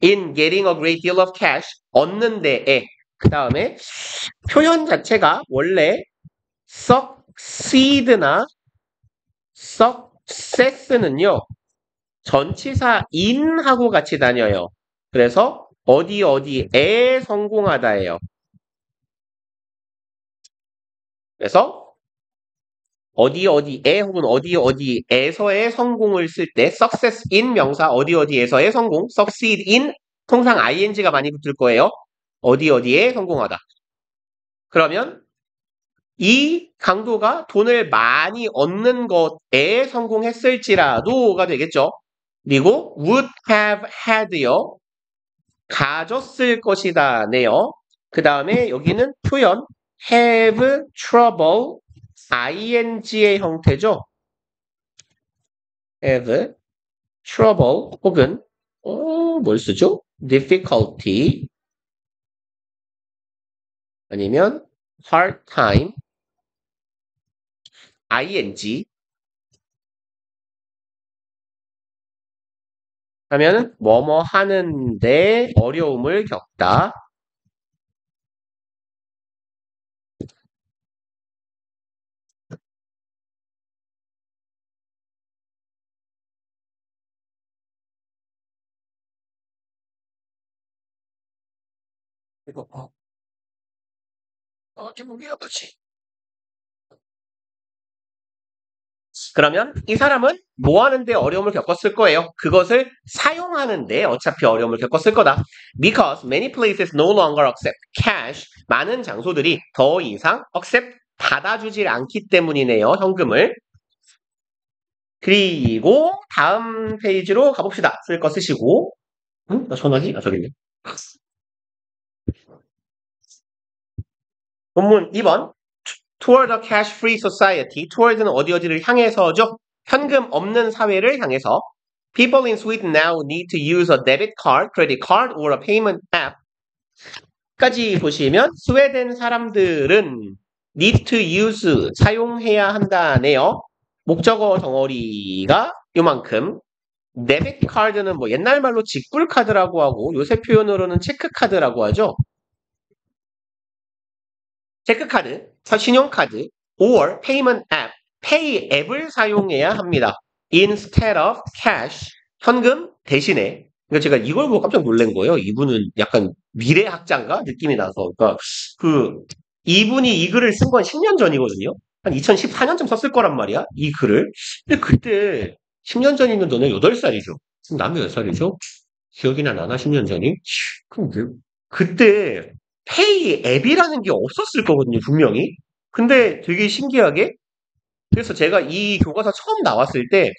In getting a great deal of cash, 얻는 데에. 그 다음에 표현 자체가 원래 succeed나 success는요. 전치사 in하고 같이 다녀요. 그래서 어디 어디에 성공하다예요. 그래서 어디 어디에 혹은 어디 어디에서의 성공을 쓸 때 success in 명사 어디 어디에서의 성공, succeed in 통상 ing가 많이 붙을 거예요. 어디 어디에 성공하다. 그러면 이 강도가 돈을 많이 얻는 것에 성공했을지라도가 되겠죠. 그리고 would have had요. 가졌을 것이다네요. 그 다음에 여기는 표현 have trouble ing의 형태죠. have trouble 혹은 뭘 쓰죠? difficulty 아니면 hard time ing 하면은 뭐뭐 하는데 어려움을 겪다. 이거 제목이 아버지. 그러면 이 사람은 뭐 하는데 어려움을 겪었을 거예요. 그것을 사용하는데 어차피 어려움을 겪었을 거다. Because many places no longer accept cash. 많은 장소들이 더 이상 accept 받아주질 않기 때문이네요. 현금을. 그리고 다음 페이지로 가봅시다. 쓸 거 쓰시고. 응? 나 전화기? 아, 저기 있네. 본문 2번. Toward a cash-free society. Toward는 어디 어디를 향해서죠. 현금 없는 사회를 향해서. People in Sweden now need to use a debit card, credit card, or a payment app. 까지 보시면 스웨덴 사람들은 need to use 사용해야 한다네요. 목적어 덩어리가 요만큼. 데비트 카드는 뭐 옛날 말로 직불 카드라고 하고 요새 표현으로는 체크 카드라고 하죠. 체크카드, 신용카드, or payment app, pay 앱을 사용해야 합니다. Instead of cash, 현금 대신에. 그러니까 제가 이걸 보고 깜짝 놀란 거예요. 이분은 약간 미래학자인가 느낌이 나서. 그러니까 그 이분이 이 글을 쓴 건 10년 전이거든요. 한 2014년쯤 썼을 거란 말이야, 이 글을. 근데 그때 10년 전이면 너네 8살이죠. 지금 나는 몇 살이죠? 기억이나 나나 10년 전이? 그럼 그때 페이 앱이라는 게 없었을 거거든요, 분명히. 근데 되게 신기하게 그래서 제가 이 교과서 처음 나왔을 때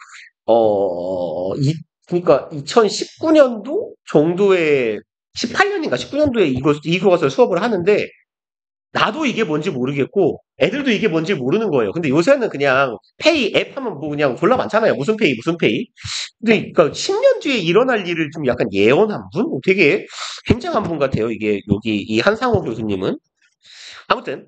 그러니까 2019년도 정도에 18년인가 19년도에 이 교과서 수업을 하는데 나도 이게 뭔지 모르겠고 애들도 이게 뭔지 모르는 거예요. 근데 요새는 그냥 페이 앱 하면 뭐 그냥 졸라 많잖아요. 무슨 페이 무슨 페이. 근데 그러니까 10년 뒤에 일어날 일을 좀 약간 예언한 분? 되게 굉장한 분 같아요. 이게 여기 이 한상호 교수님은. 아무튼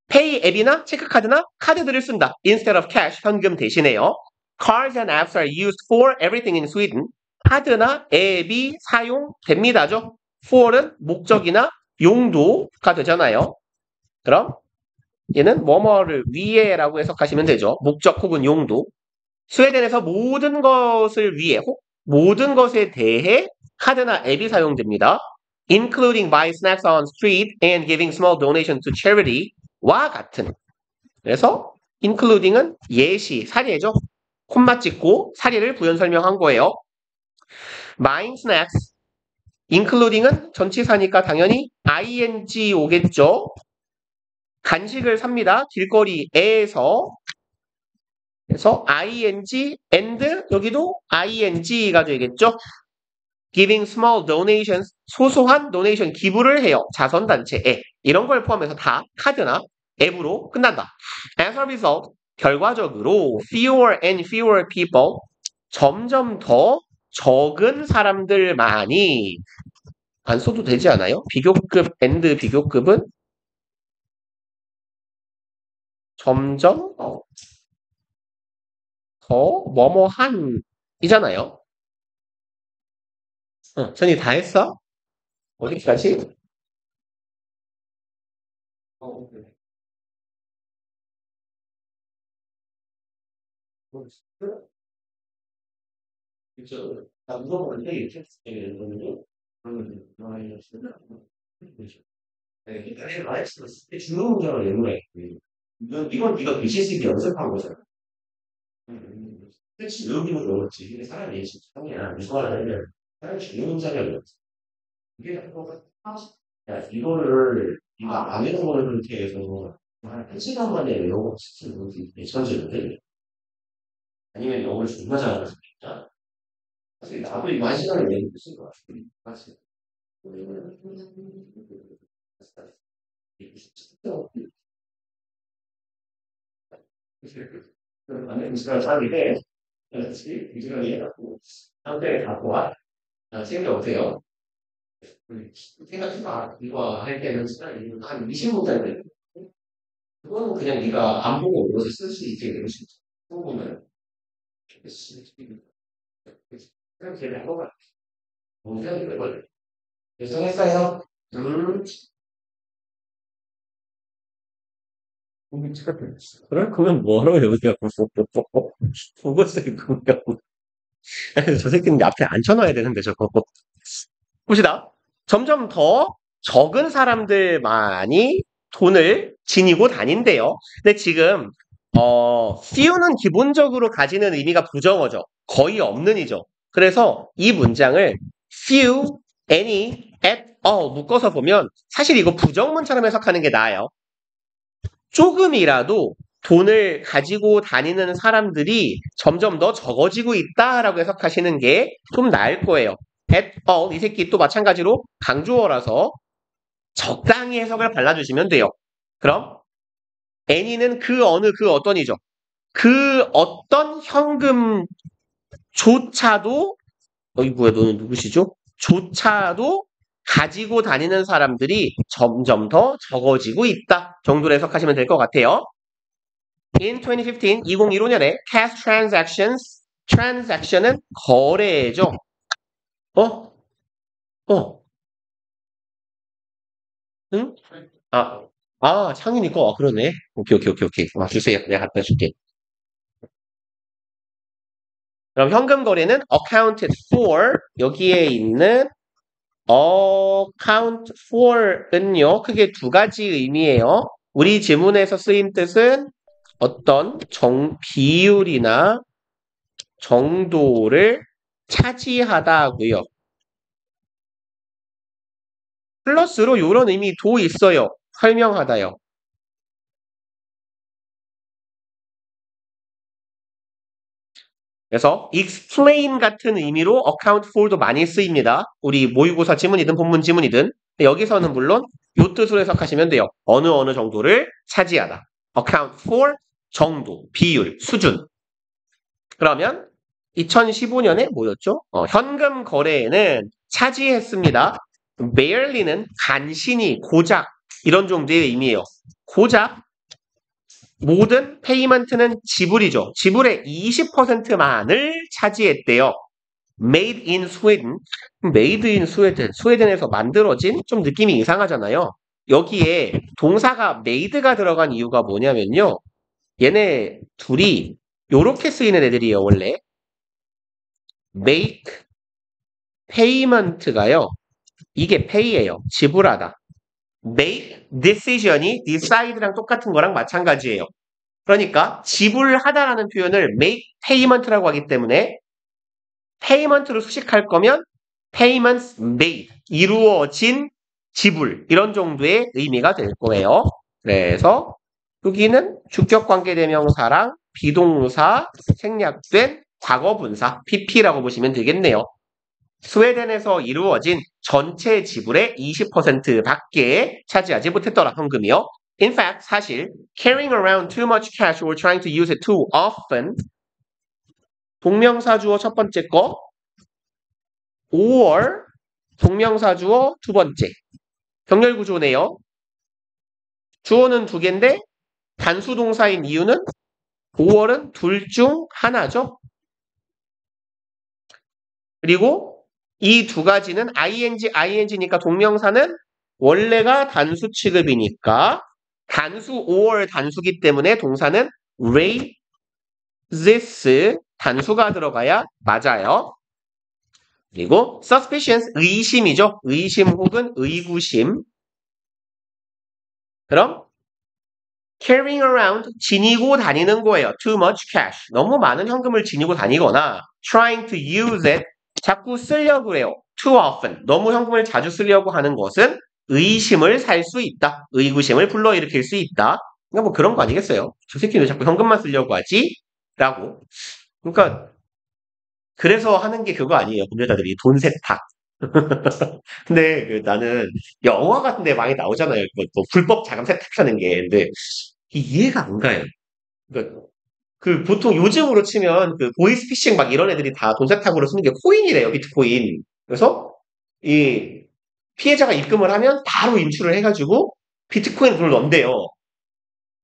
페이 앱이나 체크카드나 카드들을 쓴다. Instead of cash, 현금 대신에요. Cards and apps are used for everything in Sweden. 카드나 앱이 사용됩니다죠. for은 목적이나 용도가 되잖아요. 그럼 얘는 뭐뭐를 위해라고 해석하시면 되죠. 목적 혹은 용도. 스웨덴에서 모든 것을 위해 혹 모든 것에 대해 카드나 앱이 사용됩니다. Including buying snacks on street and giving small donation to charity와 같은. 그래서 including은 예시, 사례죠. 콤마 찍고 사례를 부연 설명한 거예요. Buying snacks, including은 전치사니까 당연히 ing 오겠죠. 간식을 삽니다. 길거리에서. 그래서 ing and 여기도 ing가 되겠죠. Giving small donations, 소소한 donation 기부를 해요. 자선단체에. 이런 걸 포함해서 다 카드나 앱으로 끝난다. As a result, 결과적으로 fewer and fewer people, 점점 더 적은 사람들만이 안 써도 되지 않아요? 비교급 and 비교급은 점점 더 뭐뭐한 이잖아요. 전이 다 했어? 어디까지? 그래. 그쵸. 나 물어보는데 이렇게 얘기했거든요. 마이너스는 네, 그러니까 마이너스 중간 문제를 내놓으래. 이건 네가 글씨쓰기 연습한 거잖아. 그렇지, 여기는 그렇지. 근데 사람이 진짜 이거를 사람이 중요한 자리를 이게 야, 이거를 네가 안 해본 거를 그렇게 해서 한 시간 만에 외우고 싶은 분이 괜찮은데 아니면 영어를 존나 잘하는 사람이다. 사실 나도 이거 한 시간을 내는 게 있을 것 같아. 사실. 만약에 무슨 사람인데, 그렇지? 이주가 이해하고, 상대에 갖고 와. 생각 어때요? 생각해봐. 이거 할 때는 한 20문자인데, 그거는 그냥 네가 안 보고 여기서 쓸 수 있게 되는 수 있어. 보면 그냥 제일 한거 같아. 너무 생각이 걸려. 죄송했어요. 그럴 거면 뭐로 여기가 보고 쓰기 그거냐고. 저 새끼는 앞에 앉혀놔야 되는데 저거. 봅시다. 점점 더 적은 사람들만이 돈을 지니고 다닌대요. 근데 지금 few는 기본적으로 가지는 의미가 부정어죠. 거의 없는이죠. 그래서 이 문장을 few, any, at all 묶어서 보면 사실 이거 부정문처럼 해석하는 게 나아요. 조금이라도 돈을 가지고 다니는 사람들이 점점 더 적어지고 있다라고 해석하시는 게 좀 나을 거예요. at all 이 새끼 또 마찬가지로 강조어라서 적당히 해석을 발라주시면 돼요. 그럼 any는 그 어느 그 어떤이죠. 그 어떤 현금조차도 뭐야 너는 누구시죠? 조차도 가지고 다니는 사람들이 점점 더 적어지고 있다 정도로 해석하시면 될 것 같아요. In 2015, 2015년에 cash transaction은 거래죠. 어? 응? 창윤이 거. 그러네. 오케이. 주세요. 내가 갖다 줄게. 그럼 현금 거래는 accounted for 여기에 있는 account for은요, 크게 두 가지 의미예요. 우리 지문에서 쓰인 뜻은 어떤 비율이나 정도를 차지하다고요. 플러스로 이런 의미도 있어요. 설명하다요. 그래서 explain 같은 의미로 account for도 많이 쓰입니다. 우리 모의고사 지문이든 본문 지문이든. 여기서는 물론 이 뜻으로 해석하시면 돼요. 어느 정도를 차지하다. account for 정도, 비율, 수준. 그러면 2015년에 뭐였죠? 현금 거래에는 차지했습니다. barely는 간신히, 고작 이런 정도의 의미예요. 고작 모든 페이먼트는 지불이죠. 지불의 20%만을 차지했대요. Made in Sweden. Made in Sweden. 스웨덴에서 만들어진 좀 느낌이 이상하잖아요. 여기에 동사가 made가 들어간 이유가 뭐냐면요. 얘네 둘이 요렇게 쓰이는 애들이에요, 원래. make payment가요. 이게 pay예요. 지불하다. make decision이 decide랑 똑같은 거랑 마찬가지예요. 그러니까 지불하다라는 표현을 make payment라고 하기 때문에 payment로 수식할 거면 payments made, 이루어진 지불 이런 정도의 의미가 될 거예요. 그래서 여기는 주격관계대명사랑 비동사 생략된 과거분사 pp라고 보시면 되겠네요. 스웨덴에서 이루어진 전체 지불의 20%밖에 차지하지 못했더라, 현금이요. In fact, 사실 carrying around too much cash or trying to use it too often 동명사 주어 첫 번째 거 or 동명사 주어 두 번째 병렬 구조네요. 주어는 두 개인데 단수 동사인 이유는 5월은 둘 중 하나죠. 그리고 이 두 가지는 ing니까 동명사는 원래가 단수 취급이니까 단수 5월 단수기 때문에 동사는 raises 단수가 들어가야 맞아요. 그리고 suspicious 의심이죠. 의심 혹은 의구심. 그럼 carrying around 지니고 다니는 거예요. too much cash 너무 많은 현금을 지니고 다니거나 trying to use it 자꾸 쓰려고 해요. too often 너무 현금을 자주 쓰려고 하는 것은 의심을 살 수 있다. 의구심을 불러일으킬 수 있다. 그러니까 뭐 그런 거 아니겠어요? 저 새끼는 자꾸 현금만 쓰려고 하지? 라고. 그러니까 그래서 하는 게 그거 아니에요. 범죄자들이 돈 세탁. 근데 나는 영화 같은 데 많이 나오잖아요. 뭐 불법 자금 세탁하는 게. 근데 이해가 안 가요. 그러니까 그 보통 요즘으로 치면 그 보이스피싱 막 이런 애들이 다 돈 세탁으로 쓰는 게 코인이래요. 비트코인. 그래서 이 피해자가 입금을 하면 바로 인출을 해가지고 비트코인 돈을 넣는데요.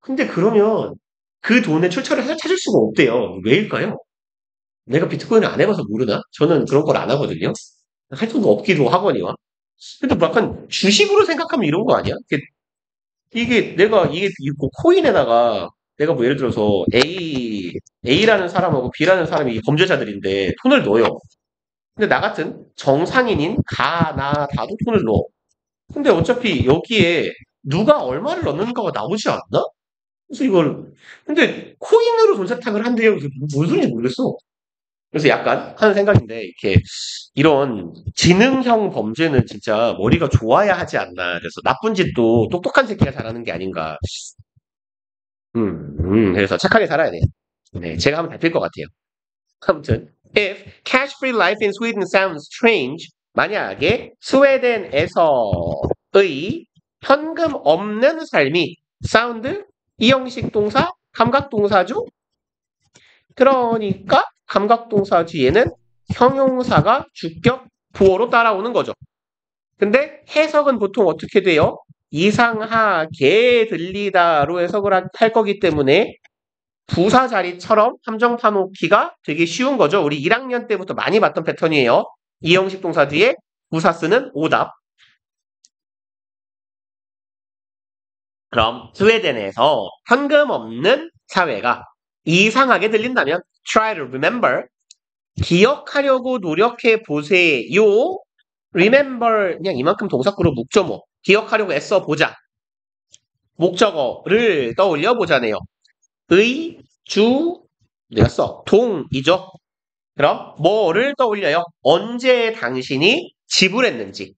근데 그러면 그 돈의 출처를 찾을 수가 없대요. 왜일까요? 내가 비트코인을 안 해봐서 모르나? 저는 그런 걸 안 하거든요. 할 돈도 없기도 하거니와. 근데 뭐 약간 주식으로 생각하면 이런 거 아니야? 이게 코인에다가 내가 뭐 예를 들어서 A라는 사람하고 B라는 사람이 범죄자들인데 돈을 넣어요. 근데 나 같은 정상인인 나 다도 돈을 넣어. 근데 어차피 여기에 누가 얼마를 넣는가가 나오지 않나? 그래서 근데 코인으로 돈 세탁을 한대요. 그게 무슨 소리인지 모르겠어. 그래서 약간 하는 생각인데, 이렇게, 이런 지능형 범죄는 진짜 머리가 좋아야 하지 않나. 그래서 나쁜 짓도 똑똑한 새끼가 잘하는 게 아닌가. 그래서 착하게 살아야 돼요. 네, 제가 하면 잡힐 것 같아요. 아무튼, if cash-free life in Sweden sounds strange, 만약에 스웨덴에서의 현금 없는 삶이 sound, 이형식 동사, 감각 동사죠? 그러니까 감각동사 뒤에는 형용사가 주격 부호로 따라오는 거죠. 근데 해석은 보통 어떻게 돼요? 이상하게 들리다로 해석을 할 거기 때문에 부사 자리처럼 함정 파놓기가 되게 쉬운 거죠. 우리 1학년 때부터 많이 봤던 패턴이에요. 이형식 동사 뒤에 부사 쓰는 오답. 그럼 스웨덴에서 현금 없는 사회가 이상하게 들린다면 try to remember 기억하려고 노력해 보세요. remember 그냥 이만큼 동사구로 묵조모. 기억하려고 애써 보자. 목적어를 떠올려 보자네요. 의, 주, 내가 써. 동이죠. 그럼 뭐를 떠올려요? 언제 당신이 지불했는지.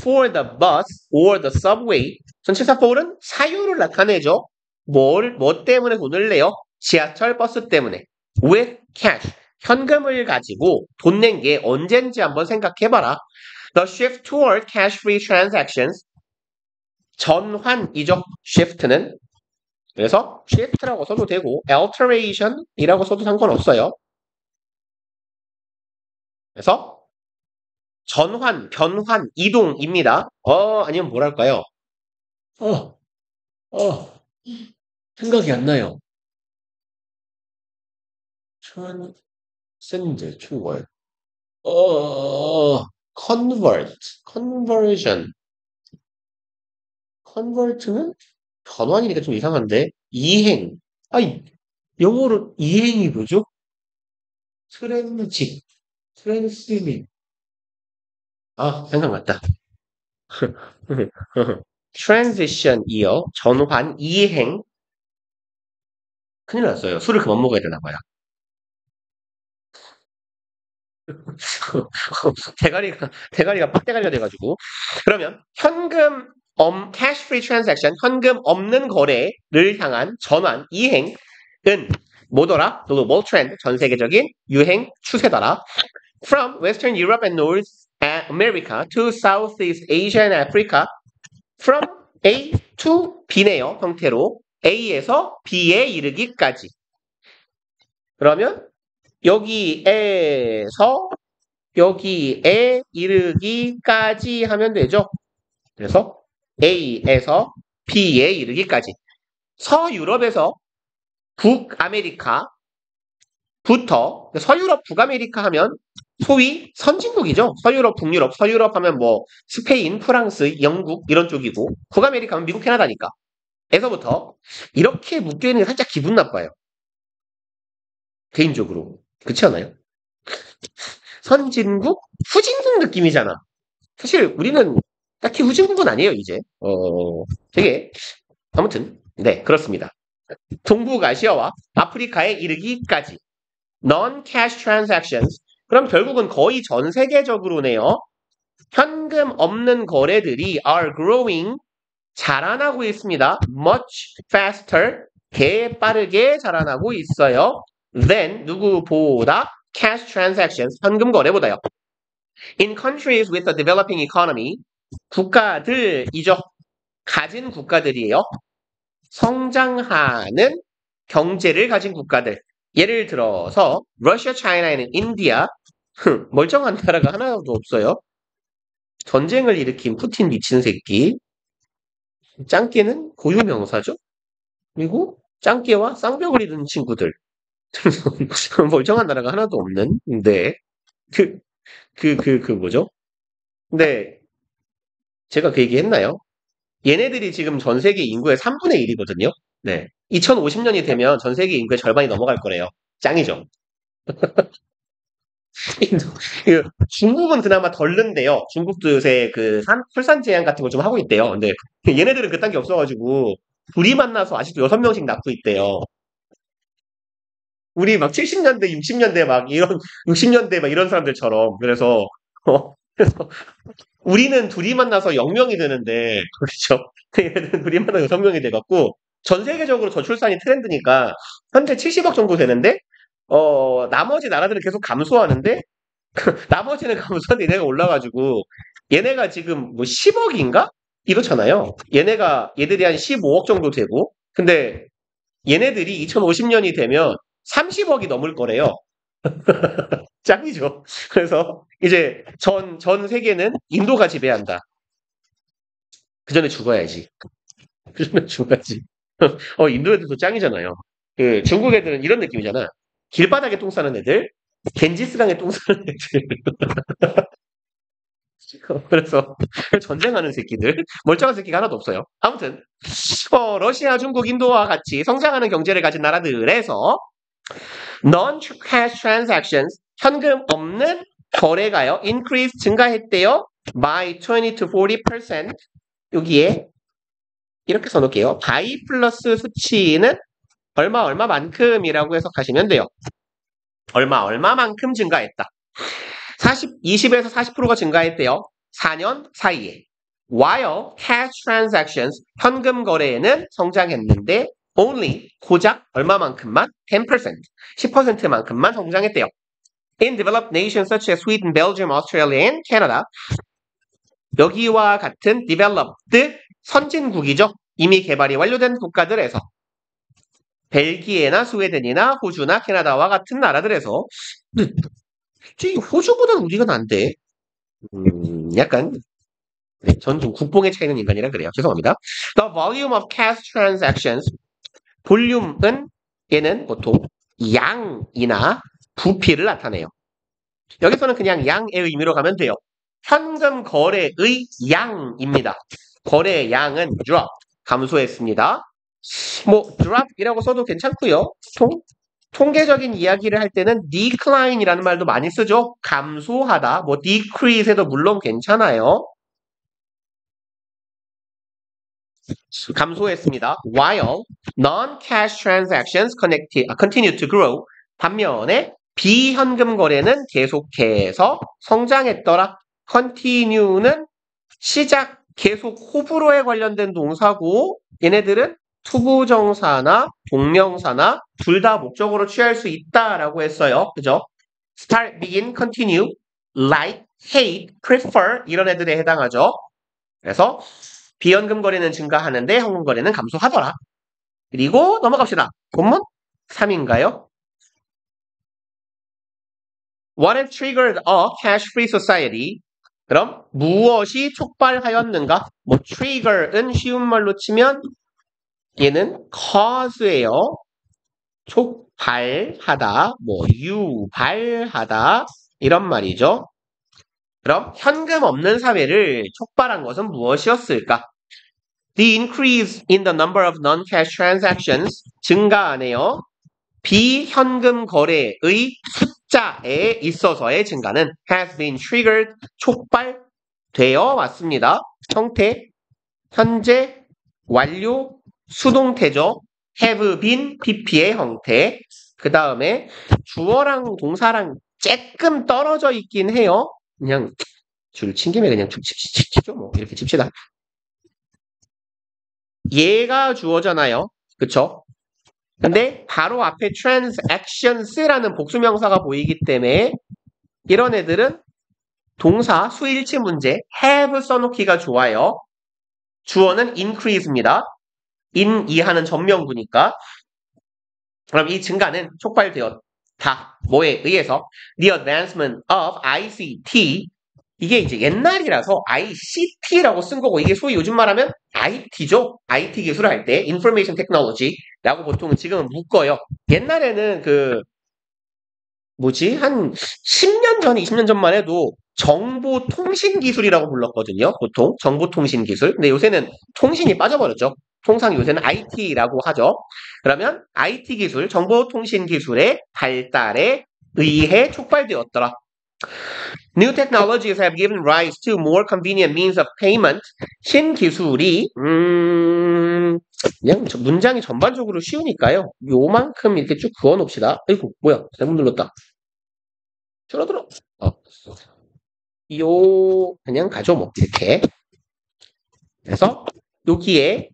For the bus or the subway. 전치사 for은 사유를 나타내죠. 뭐 때문에 돈을 내요? 지하철 버스 때문에. With cash. 현금을 가지고 돈 낸 게 언젠지 한번 생각해봐라. The shift toward cash-free transactions. 전환이죠. shift는. 그래서 shift라고 써도 되고 alteration이라고 써도 상관없어요. 그래서 전환, 변환, 이동입니다. 아니면 뭐랄까요? 어, 어, 생각이 안 나요. transcend, 충월. convert, conversion. convert는 변환이니까 좀 이상한데. 이행. 아니, 영어로 이행이 뭐죠? 트랜짓, 트랜스밋. 생각났다. transition이요. 전환, 이행. 큰일 났어요. 술을 그만 먹어야 되나 봐요. 대가리가 빡대가리가 돼가지고. 그러면 현금 cash free transaction, 현금 없는 거래를 향한 전환, 이행은 뭐더라? global trend, 전 세계적인 유행 추세더라. From Western Europe and North America to Southeast Asia and Africa. From A to B네요. 형태로 A에서 B에 이르기까지. 그러면 여기에서 여기에 이르기까지 하면 되죠. 그래서 A에서 B에 이르기까지. 서유럽에서 북아메리카부터, 서유럽, 북아메리카 하면 소위 선진국이죠. 서유럽, 북유럽, 서유럽 하면 뭐 스페인, 프랑스, 영국 이런 쪽이고 북아메리카 하면 미국, 캐나다니까. 에서부터 이렇게 묶여있는 게 살짝 기분 나빠요. 개인적으로. 그렇지 않아요? 선진국? 후진국 느낌이잖아. 사실 우리는 딱히 후진국은 아니에요, 이제. 되게 아무튼 네, 그렇습니다. 동북아시아와 아프리카에 이르기까지 non-cash transactions. 그럼 결국은 거의 전 세계적으로네요. 현금 없는 거래들이 are growing 자라나고 있습니다. much faster 개 빠르게 자라나고 있어요. than 누구보다 cash transactions 현금 거래보다요. In countries with a developing economy 국가들이죠. 가진 국가들이에요. 성장하는 경제를 가진 국가들. 예를 들어서 러시아, 차이나에는 인디아 멀쩡한 나라가 하나도 없어요. 전쟁을 일으킨 푸틴 미친 새끼. 짱깨는 고유명사죠. 그리고 짱깨와 쌍벽을 이루는 친구들. 멀쩡한 나라가 하나도 없는. 네. 뭐죠? 근데 제가 그 얘기 했나요? 얘네들이 지금 전 세계 인구의 3분의 1이거든요. 네. 2050년이 되면 전 세계 인구의 절반이 넘어갈 거래요. 짱이죠. 중국은 그나마 덜 는데요. 중국도 요새 그 출산 제한 같은 거 좀 하고 있대요. 근데 얘네들은 그딴 게 없어가지고 둘이 만나서 아직도 6명씩 낳고 있대요. 우리 막 70년대, 60년대 막 이런 60년대 막 이런 사람들처럼. 그래서 우리는 둘이 만나서 0명이 되는데 그렇죠? 얘네들은 둘이 만나서 6명이 돼갖고 전 세계적으로 저출산이 트렌드니까 현재 70억 정도 되는데 나머지 나라들은 계속 감소하는데 나머지는 감소하는데 얘네가 올라가지고 얘네가 지금 뭐 10억인가? 이렇잖아요. 얘들이 한 15억 정도 되고 근데 얘네들이 2050년이 되면 30억이 넘을 거래요. 짱이죠. 그래서 이제 전 세계는 인도가 지배한다. 그 전에 죽어야지. 그 전에 죽어야지. 인도 애들도 짱이잖아요. 그 중국 애들은 이런 느낌이잖아. 길바닥에 똥 싸는 애들, 겐지스강에 똥 싸는 애들. 그래서 전쟁하는 새끼들, 멀쩡한 새끼가 하나도 없어요. 아무튼 러시아, 중국, 인도와 같이 성장하는 경제를 가진 나라들에서 non-cash transactions, 현금 없는 거래가요. increase, 증가했대요. by 20 to 40% 여기에 이렇게 써놓을게요. by 플러스 수치는 얼마만큼이라고 해석하시면 돼요. 얼마만큼 증가했다. 20에서 40%가 증가했대요. 4년 사이에. While cash transactions, 현금 거래에는 성장했는데 only, 고작 얼마만큼만? 10%, 10%만큼만 성장했대요. In developed nations such as Sweden, Belgium, Australia, and Canada, 여기와 같은 developed, 선진국이죠. 이미 개발이 완료된 국가들에서 벨기에나 스웨덴이나 호주나 캐나다와 같은 나라들에서 솔직히 호주보다는 우리가 난데 약간 네, 전 좀 국뽕에 차이는 인간이라 그래요. 죄송합니다. The volume of cash transactions 볼륨은 얘는 보통 양이나 부피를 나타내요. 여기서는 그냥 양의 의미로 가면 돼요. 현금 거래의 양입니다. 거래의 양은 drop, 감소했습니다. 뭐 drop이라고 써도 괜찮고요. 통계적인 이야기를 할 때는 decline이라는 말도 많이 쓰죠. 감소하다, 뭐 decrease해도 물론 괜찮아요. 감소했습니다. While non-cash transactions continue to grow. 반면에 비현금 거래는 계속해서 성장했더라. continue는 시작, 계속 호불호에 관련된 동사고 얘네들은 투부정사나 동명사나 둘 다 목적으로 취할 수 있다라고 했어요. 그죠? start, begin, continue, like, hate, prefer 이런 애들에 해당하죠. 그래서 비현금 거래는 증가하는데 현금 거래는 감소하더라. 그리고 넘어갑시다. 본문 3인가요? What had triggered a cash-free society? 그럼 무엇이 촉발하였는가? 뭐 trigger은 쉬운 말로 치면 얘는 cause예요. 촉발하다, 뭐 유발하다 이런 말이죠. 그럼 현금 없는 사회를 촉발한 것은 무엇이었을까? The increase in the number of non-cash transactions 증가하네요. 비현금 거래의 숫자에 있어서의 증가는 has been triggered, 촉발되어 왔습니다. 형태, 현재, 완료, 수동태죠. have been, pp의 형태. 그 다음에 주어랑 동사랑 조금 떨어져 있긴 해요. 그냥 줄 친 김에 그냥 칩시죠. 뭐 이렇게 칩시다. 얘가 주어잖아요. 그쵸? 근데 바로 앞에 transactions라는 복수명사가 보이기 때문에 이런 애들은 동사 수일치 문제 have 써놓기가 좋아요. 주어는 increase입니다. in 이하는 전명구니까. 그럼 이 증가는 촉발되었다. 뭐에 의해서? The advancement of ICT. 이게 이제 옛날이라서 ICT라고 쓴 거고 이게 소위 요즘 말하면 IT죠. IT 기술을 할 때 Information Technology라고 보통 지금은 묶어요. 옛날에는 한 10년 전, 20년 전만 해도 정보통신기술이라고 불렀거든요. 보통 정보통신기술. 근데 요새는 통신이 빠져버렸죠. 통상 요새는 IT라고 하죠. 그러면 IT 기술, 정보통신기술의 발달에 의해 촉발되었더라. New technologies have given rise to more convenient means of payment. 신기술이 그냥 문장이 전반적으로 쉬우니까요. 요만큼 이렇게 쭉 그어놓읍시다. 아이고 뭐야 잘못 눌렀다. 줄어들어. 그냥 가죠 뭐 이렇게. 그래서 여기에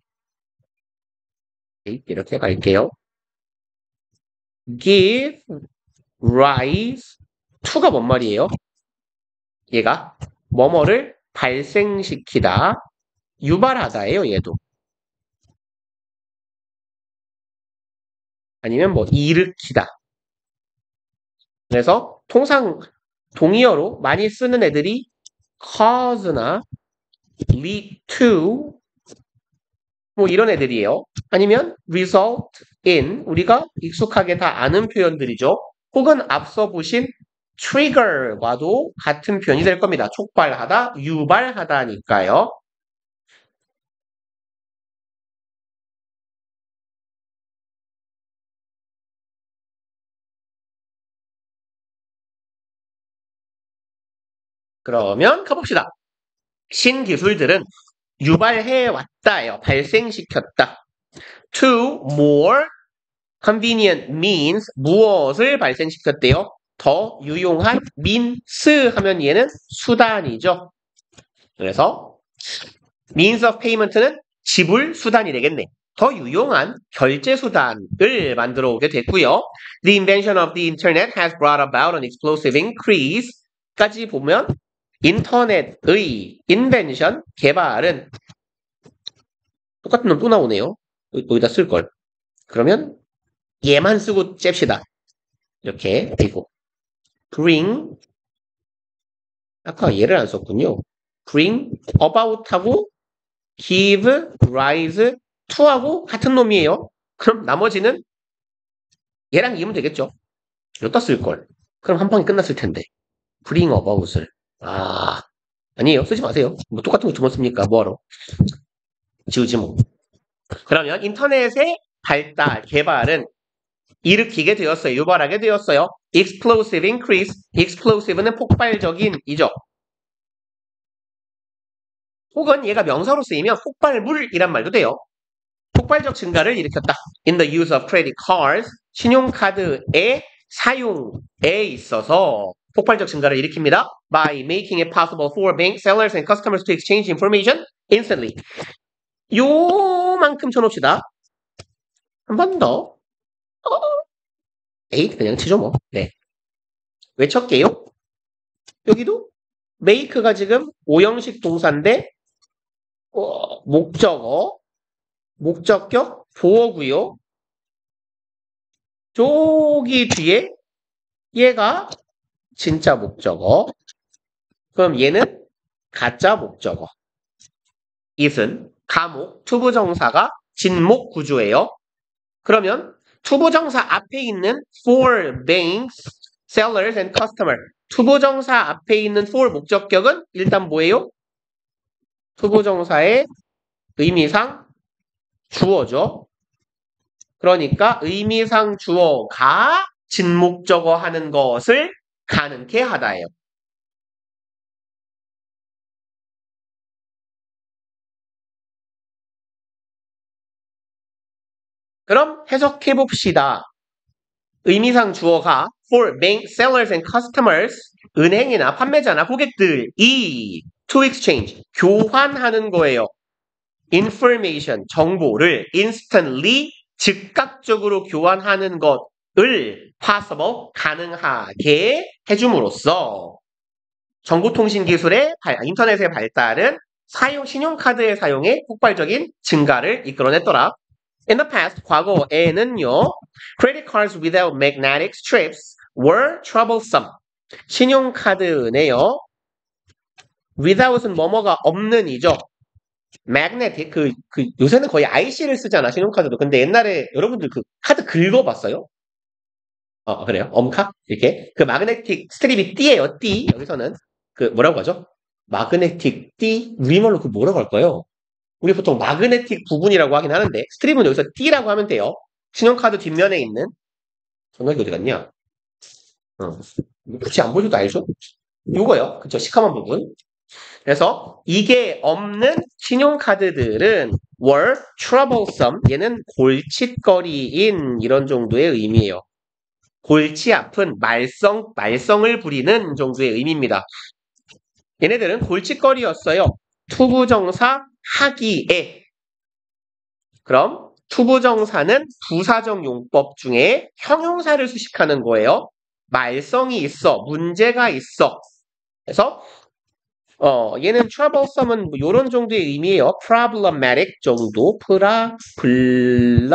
이렇게 갈게요. give rise to가 뭔 말이에요? 얘가 뭐뭐를 발생시키다, 유발하다예요. 얘도. 아니면 뭐 일으키다. 그래서 통상 동의어로 많이 쓰는 애들이 cause나 lead to 뭐 이런 애들이에요. 아니면 result in 우리가 익숙하게 다 아는 표현들이죠. 혹은 앞서 보신 trigger과도 같은 표현이 될 겁니다. 촉발하다, 유발하다니까요. 그러면 가봅시다. 신기술들은 유발해 왔다예요. 발생시켰다. To more convenient means 무엇을 발생시켰대요? 더 유용한 means 하면 얘는 수단이죠. 그래서 means of payment는 지불 수단이 되겠네. 더 유용한 결제 수단을 만들어 오게 됐고요. The invention of the internet has brought about an explosive increase 까지 보면 인터넷의 invention, 개발은 똑같은 놈 또 나오네요. 여기다 쓸걸. 그러면 얘만 쓰고 잽시다. 이렇게 되고 bring 아까 얘를 안 썼군요. bring about하고 give rise to하고 같은 놈이에요. 그럼 나머지는 얘랑 이으면 되겠죠. 여기다 쓸걸. 그럼 한 방에 끝났을 텐데. bring about을 아니에요. 쓰지 마세요. 뭐 똑같은 거 두 번 씁니까? 뭐하러. 지우지 뭐. 그러면 인터넷의 발달, 개발은 일으키게 되었어요. 유발하게 되었어요. explosive increase. explosive는 폭발적인이죠. 혹은 얘가 명사로 쓰이면 폭발물이란 말도 돼요. 폭발적 증가를 일으켰다. In the use of credit cards. 신용카드의 사용에 있어서 폭발적 증가를 일으킵니다. By making it possible for bank sellers and customers to exchange information instantly. 요만큼 쳐놓읍시다. 한 번 더. 에이, 그냥 치죠 뭐. 네. 왜 쳤게요? 여기도 make가 지금 5형식 동사인데 목적어, 목적격, 보어고요. 저기 뒤에 얘가 진짜 목적어. 그럼 얘는 가짜 목적어. it은 가목, 투부정사가 진목 구조예요. 그러면 투부정사 앞에 있는 for banks, sellers and customers. 투부정사 앞에 있는 for 목적격은 일단 뭐예요? 투부정사의 의미상 주어죠. 그러니까 의미상 주어가 진목적어 하는 것을 가능케 하다예요. 그럼 해석해 봅시다. 의미상 주어가 for bank sellers and customers, 은행이나 판매자나 고객들이 to exchange, 교환하는 거예요. information, 정보를 instantly, 즉각적으로 교환하는 것을 possible, 가능하게 해줌으로써 정보통신기술의 인터넷의 발달은 신용카드의 사용에 폭발적인 증가를 이끌어냈더라. In the past, 과거에는요, credit cards without magnetic strips were troublesome. 신용카드네요. without은 뭐뭐가 없는이죠. magnetic, 요새는 거의 IC를 쓰잖아, 신용카드도. 근데 옛날에 여러분들 그 카드 긁어봤어요? 그래요? 엄카? 이렇게. 그 magnetic 스트립이 띠예요, 띠. 여기서는. 뭐라고 하죠? magnetic 띠? 우리말로 뭐라고 할까요? 우리 보통 마그네틱 부분이라고 하긴 하는데 스트립은 여기서 T라고 하면 돼요. 신용카드 뒷면에 있는 정각이 어디 갔냐? 굳이 안 보셔도 알죠? 요거요. 그쵸? 시커먼 부분. 그래서 이게 없는 신용카드들은 were troublesome. 얘는 골칫거리인 이런 정도의 의미예요. 골치 아픈 말썽을 부리는 정도의 의미입니다. 얘네들은 골칫거리였어요. 투부정사 하기에. 그럼 투부정사는 부사적 용법 중에 형용사를 수식하는 거예요. 말썽이 있어, 문제가 있어. 그래서 얘는 troublesome은 이런 정도의 의미예요. problematic 정도, problematic.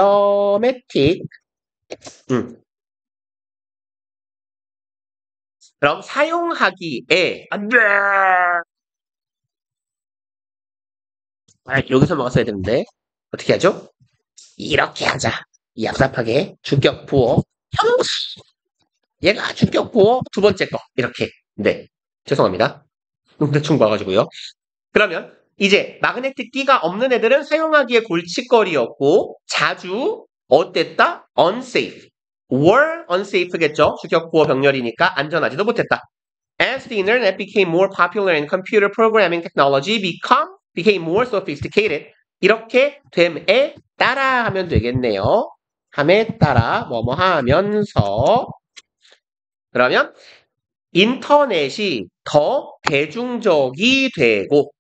그럼 사용하기에 여기서 막았어야 되는데 어떻게 하죠? 이렇게 하자. 얍삽하게 주격 부호 형용사. 얘가 주격 부호 두 번째 거 이렇게. 네, 죄송합니다. 대충 봐가지고요. 그러면 이제 마그네틱 D가 없는 애들은 사용하기에 골칫거리였고 자주 어땠다? unsafe. were unsafe겠죠? 주격 부호 병렬이니까 안전하지도 못했다. As the internet became more popular and computer programming technology became more sophisticated. 이렇게 됨에 따라 하면 되겠네요. 함에 따라 뭐뭐 하면서 그러면 인터넷이 더 대중적이 되고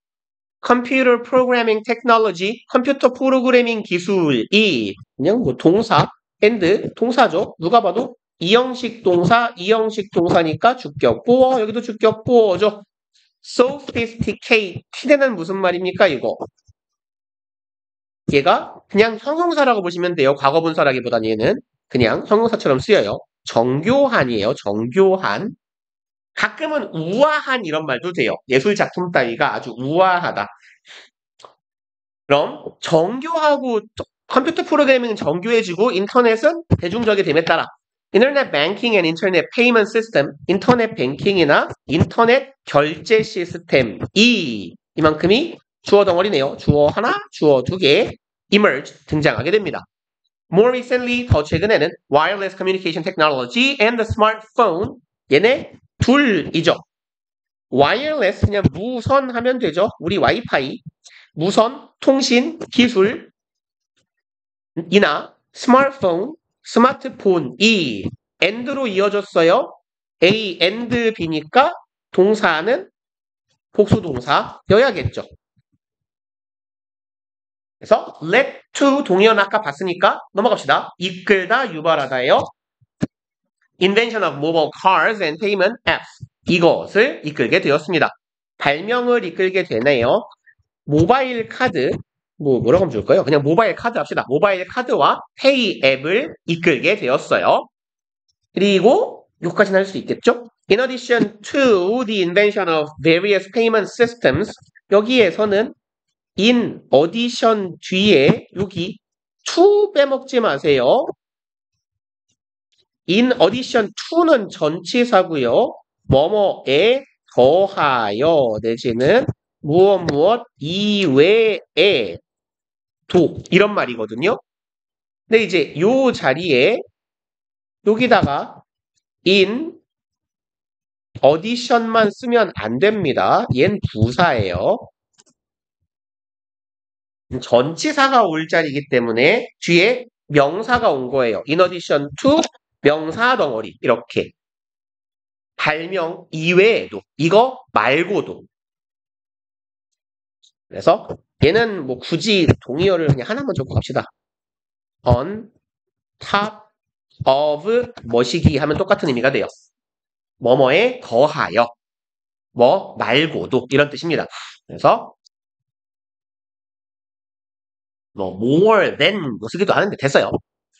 컴퓨터 프로그래밍 테크놀로지 컴퓨터 프로그래밍 기술이 그냥 뭐 동사 and 동사죠. 누가 봐도 이형식 동사니까 주격보어 여기도 주격보어죠. sophisticate 는 무슨 말입니까 이거? 얘가 그냥 형용사라고 보시면 돼요. 과거분사라기보다는 얘는 그냥 형용사처럼 쓰여요. 정교한이에요. 정교한. 가끔은 우아한 이런 말도 돼요. 예술작품 따위가 아주 우아하다. 그럼 정교하고 컴퓨터 프로그래밍은 정교해지고 인터넷은 대중적이 됨에 따라 인터넷 뱅킹 앤 인터넷 페이먼트 시스템 인터넷 뱅킹이나 인터넷 결제 시스템이 이만큼이 주어 덩어리네요. 주어 하나, 주어 두 개 emerge 등장하게 됩니다. More recently 더 최근에는 wireless communication technology and the smartphone 얘네 둘이죠. wireless 그냥 무선 하면 되죠. 우리 와이파이 무선 통신 기술이나 스마트폰, 스마트폰이 and로 이어졌어요. A, and, B니까 동사는 복수동사여야겠죠. 그래서 let to 동의어는 아까 봤으니까 넘어갑시다. 이끌다, 유발하다예요. Invention of mobile cars and payment apps 이것을 이끌게 되었습니다. 발명을 이끌게 되네요. 모바일 카드 뭐라고 하면 좋을까요? 그냥 모바일 카드 합시다. 모바일 카드와 페이 앱을 이끌게 되었어요. 그리고 여기까지는 할 수 있겠죠? In addition to the invention of various payment systems 여기에서는 in addition 뒤에 여기 to 빼먹지 마세요. in addition to는 전치사고요. 뭐뭐에 더하여 내지는 무엇 이외에 도 이런 말이거든요. 근데 이제 요 자리에 여기다가 in addition만 쓰면 안 됩니다. 얜 부사예요. 전치사가 올 자리이기 때문에 뒤에 명사가 온 거예요. in addition to 명사 덩어리 이렇게 발명 이외에도 이거 말고도 그래서 얘는 뭐 굳이 동의어를 그냥 하나만 적고 갑시다. on top of 뭐시기 하면 똑같은 의미가 돼요. 뭐뭐에 더하여 뭐 말고도 이런 뜻입니다. 그래서 뭐 more than 뭐 쓰기도 하는데 됐어요.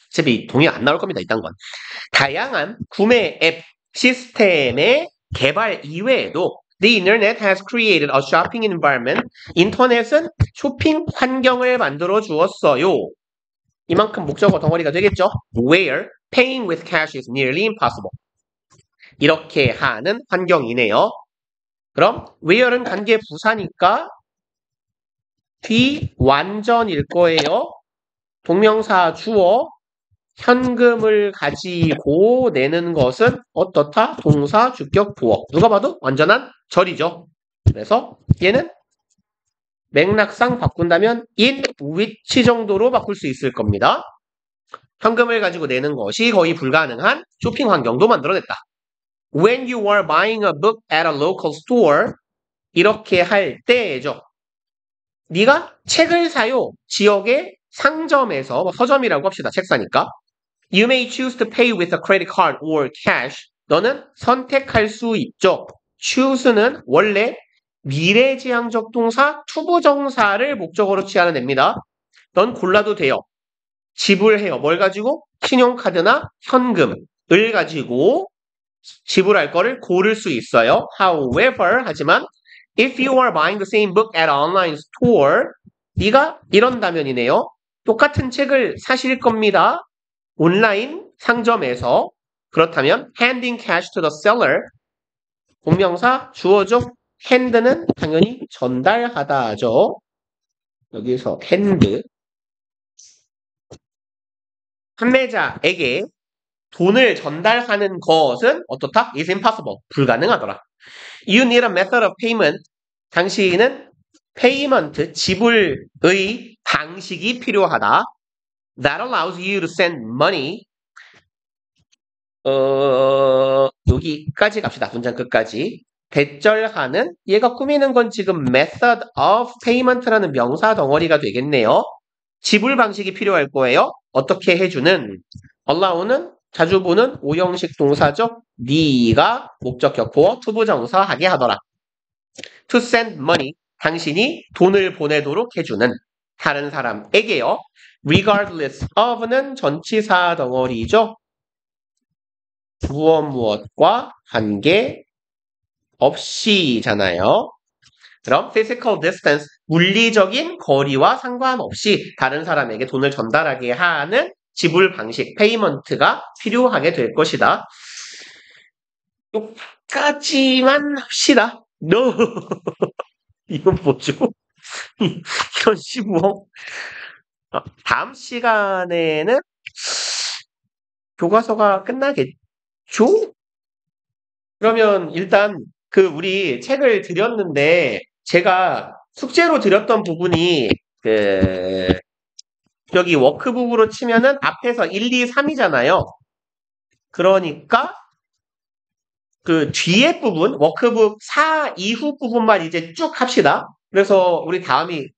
어차피 동의어 안 나올 겁니다. 이딴 건. 다양한 구매 앱 시스템의 개발 이외에도 The Internet has created a shopping environment. 인터넷은 쇼핑 환경을 만들어 주었어요. 이만큼 목적어 덩어리가 되겠죠? Where paying with cash is nearly impossible. 이렇게 하는 환경이네요. 그럼 where는 관계 부사니까 뒤 완전일 거예요. 동명사 주어 현금을 가지고 내는 것은 어떻다? 동사, 주격, 부어. 누가 봐도 완전한 절이죠. 그래서 얘는 맥락상 바꾼다면 in which 정도로 바꿀 수 있을 겁니다. 현금을 가지고 내는 것이 거의 불가능한 쇼핑 환경도 만들어냈다. When you are buying a book at a local store 이렇게 할 때죠. 네가 책을 사요. 지역의 상점에서 서점이라고 합시다. 책 사니까. You may choose to pay with a credit card or cash. 너는 선택할 수 있죠. choose는 원래 미래지향적 동사 투부정사를 목적어로 취하는 애입니다. 넌 골라도 돼요. 지불해요. 뭘 가지고? 신용카드나 현금을 가지고 지불할 거를 고를 수 있어요. However, 하지만 if you are buying the same book at an online store 네가 이런다면이네요. 똑같은 책을 사실 겁니다. 온라인 상점에서 그렇다면 handing cash to the seller 본명사 주어죠. hand는 당연히 전달하다죠. 여기서 hand 판매자에게 돈을 전달하는 것은 어떻다? is impossible. 불가능하더라. You need a method of payment. 당신은 payment, 지불의 방식이 필요하다. That allows you to send money. 여기까지 갑시다. 문장 끝까지. 대절하는, 얘가 꾸미는 건 지금 method of payment라는 명사 덩어리가 되겠네요. 지불 방식이 필요할 거예요. 어떻게 해주는? allow는 자주 보는 오형식 동사죠. 네가 목적 격포어 투부정사 하게 하더라. To send money, 당신이 돈을 보내도록 해주는 다른 사람에게요. Regardless of는 전치사 덩어리죠. 무엇과 관계 없이잖아요. 그럼 physical distance, 물리적인 거리와 상관없이 다른 사람에게 돈을 전달하게 하는 지불 방식, payment가 필요하게 될 것이다. 여기까지만 합시다. No. 이건 뭐죠? 이런 쉬워. 다음 시간에는 교과서가 끝나겠죠? 그러면 일단 우리 책을 드렸는데 제가 숙제로 드렸던 부분이 여기 워크북으로 치면은 앞에서 1, 2, 3이잖아요. 그러니까 뒤에 부분, 워크북 4 이후 부분만 이제 쭉 합시다. 그래서 우리 다음이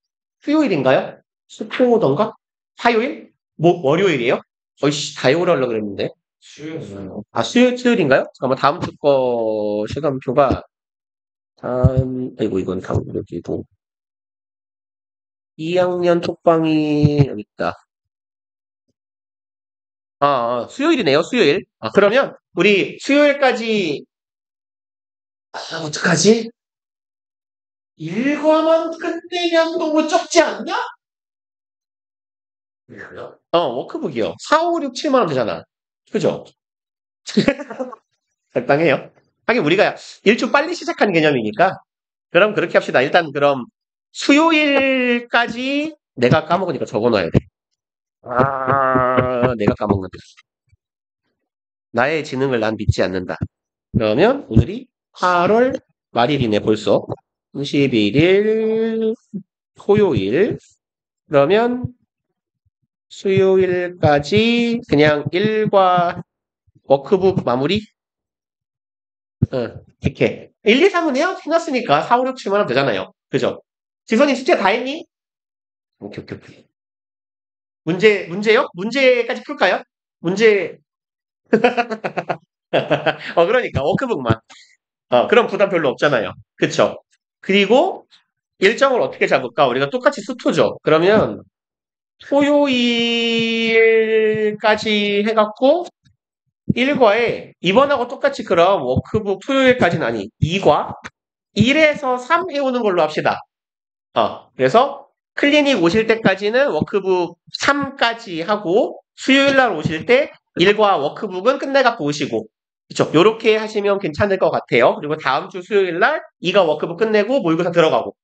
수요일인가요? 수토던가? 화요일? 월요일이에요? 어이씨, 다 외우려 하려고 그랬는데. 수요일인가요? 수요일인가요? 잠깐만, 다음 주 거 시간표가, 아이고, 이건 다음, 여기도. 2학년 톡방이, 여기 있다. 수요일이네요, 수요일. 그러면, 우리 수요일까지, 어떡하지? 일과만 끝내면 너무 적지 않나? 워크북이요. 4, 5, 6, 7만 원 되잖아. 그죠? 적당해요. 하긴 우리가 일주 빨리 시작한 개념이니까. 그럼 그렇게 합시다. 일단 그럼 수요일까지 내가 까먹으니까 적어놔야 돼. 내가 까먹는다. 나의 지능을 난 믿지 않는다. 그러면 오늘이 8월 말일이네 벌써. 21일 토요일. 그러면 수요일까지 그냥 1과 워크북 마무리? 이렇게. 1, 2, 3은 해놨으니까 4, 5, 6, 7만 원 되잖아요. 그죠? 지선이 숙제 다 했니? 오케이. 문제요? 문제까지 풀까요? 문제. 그러니까, 워크북만. 그럼 부담 별로 없잖아요. 그쵸? 그리고 일정을 어떻게 잡을까? 우리가 똑같이 수토죠. 그러면 토요일까지 해갖고 1과에 이번하고 똑같이 그럼 워크북 토요일까지는 아니 2과 1에서 3 해오는 걸로 합시다. 그래서 클리닉 오실 때까지는 워크북 3까지 하고 수요일 날 오실 때 1과 워크북은 끝내갖고 오시고 그쵸? 요렇게 하시면 괜찮을 것 같아요. 그리고 다음 주 수요일 날 2가 워크북 끝내고 모의고사 들어가고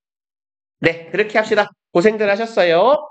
네, 그렇게 합시다. 고생들 하셨어요.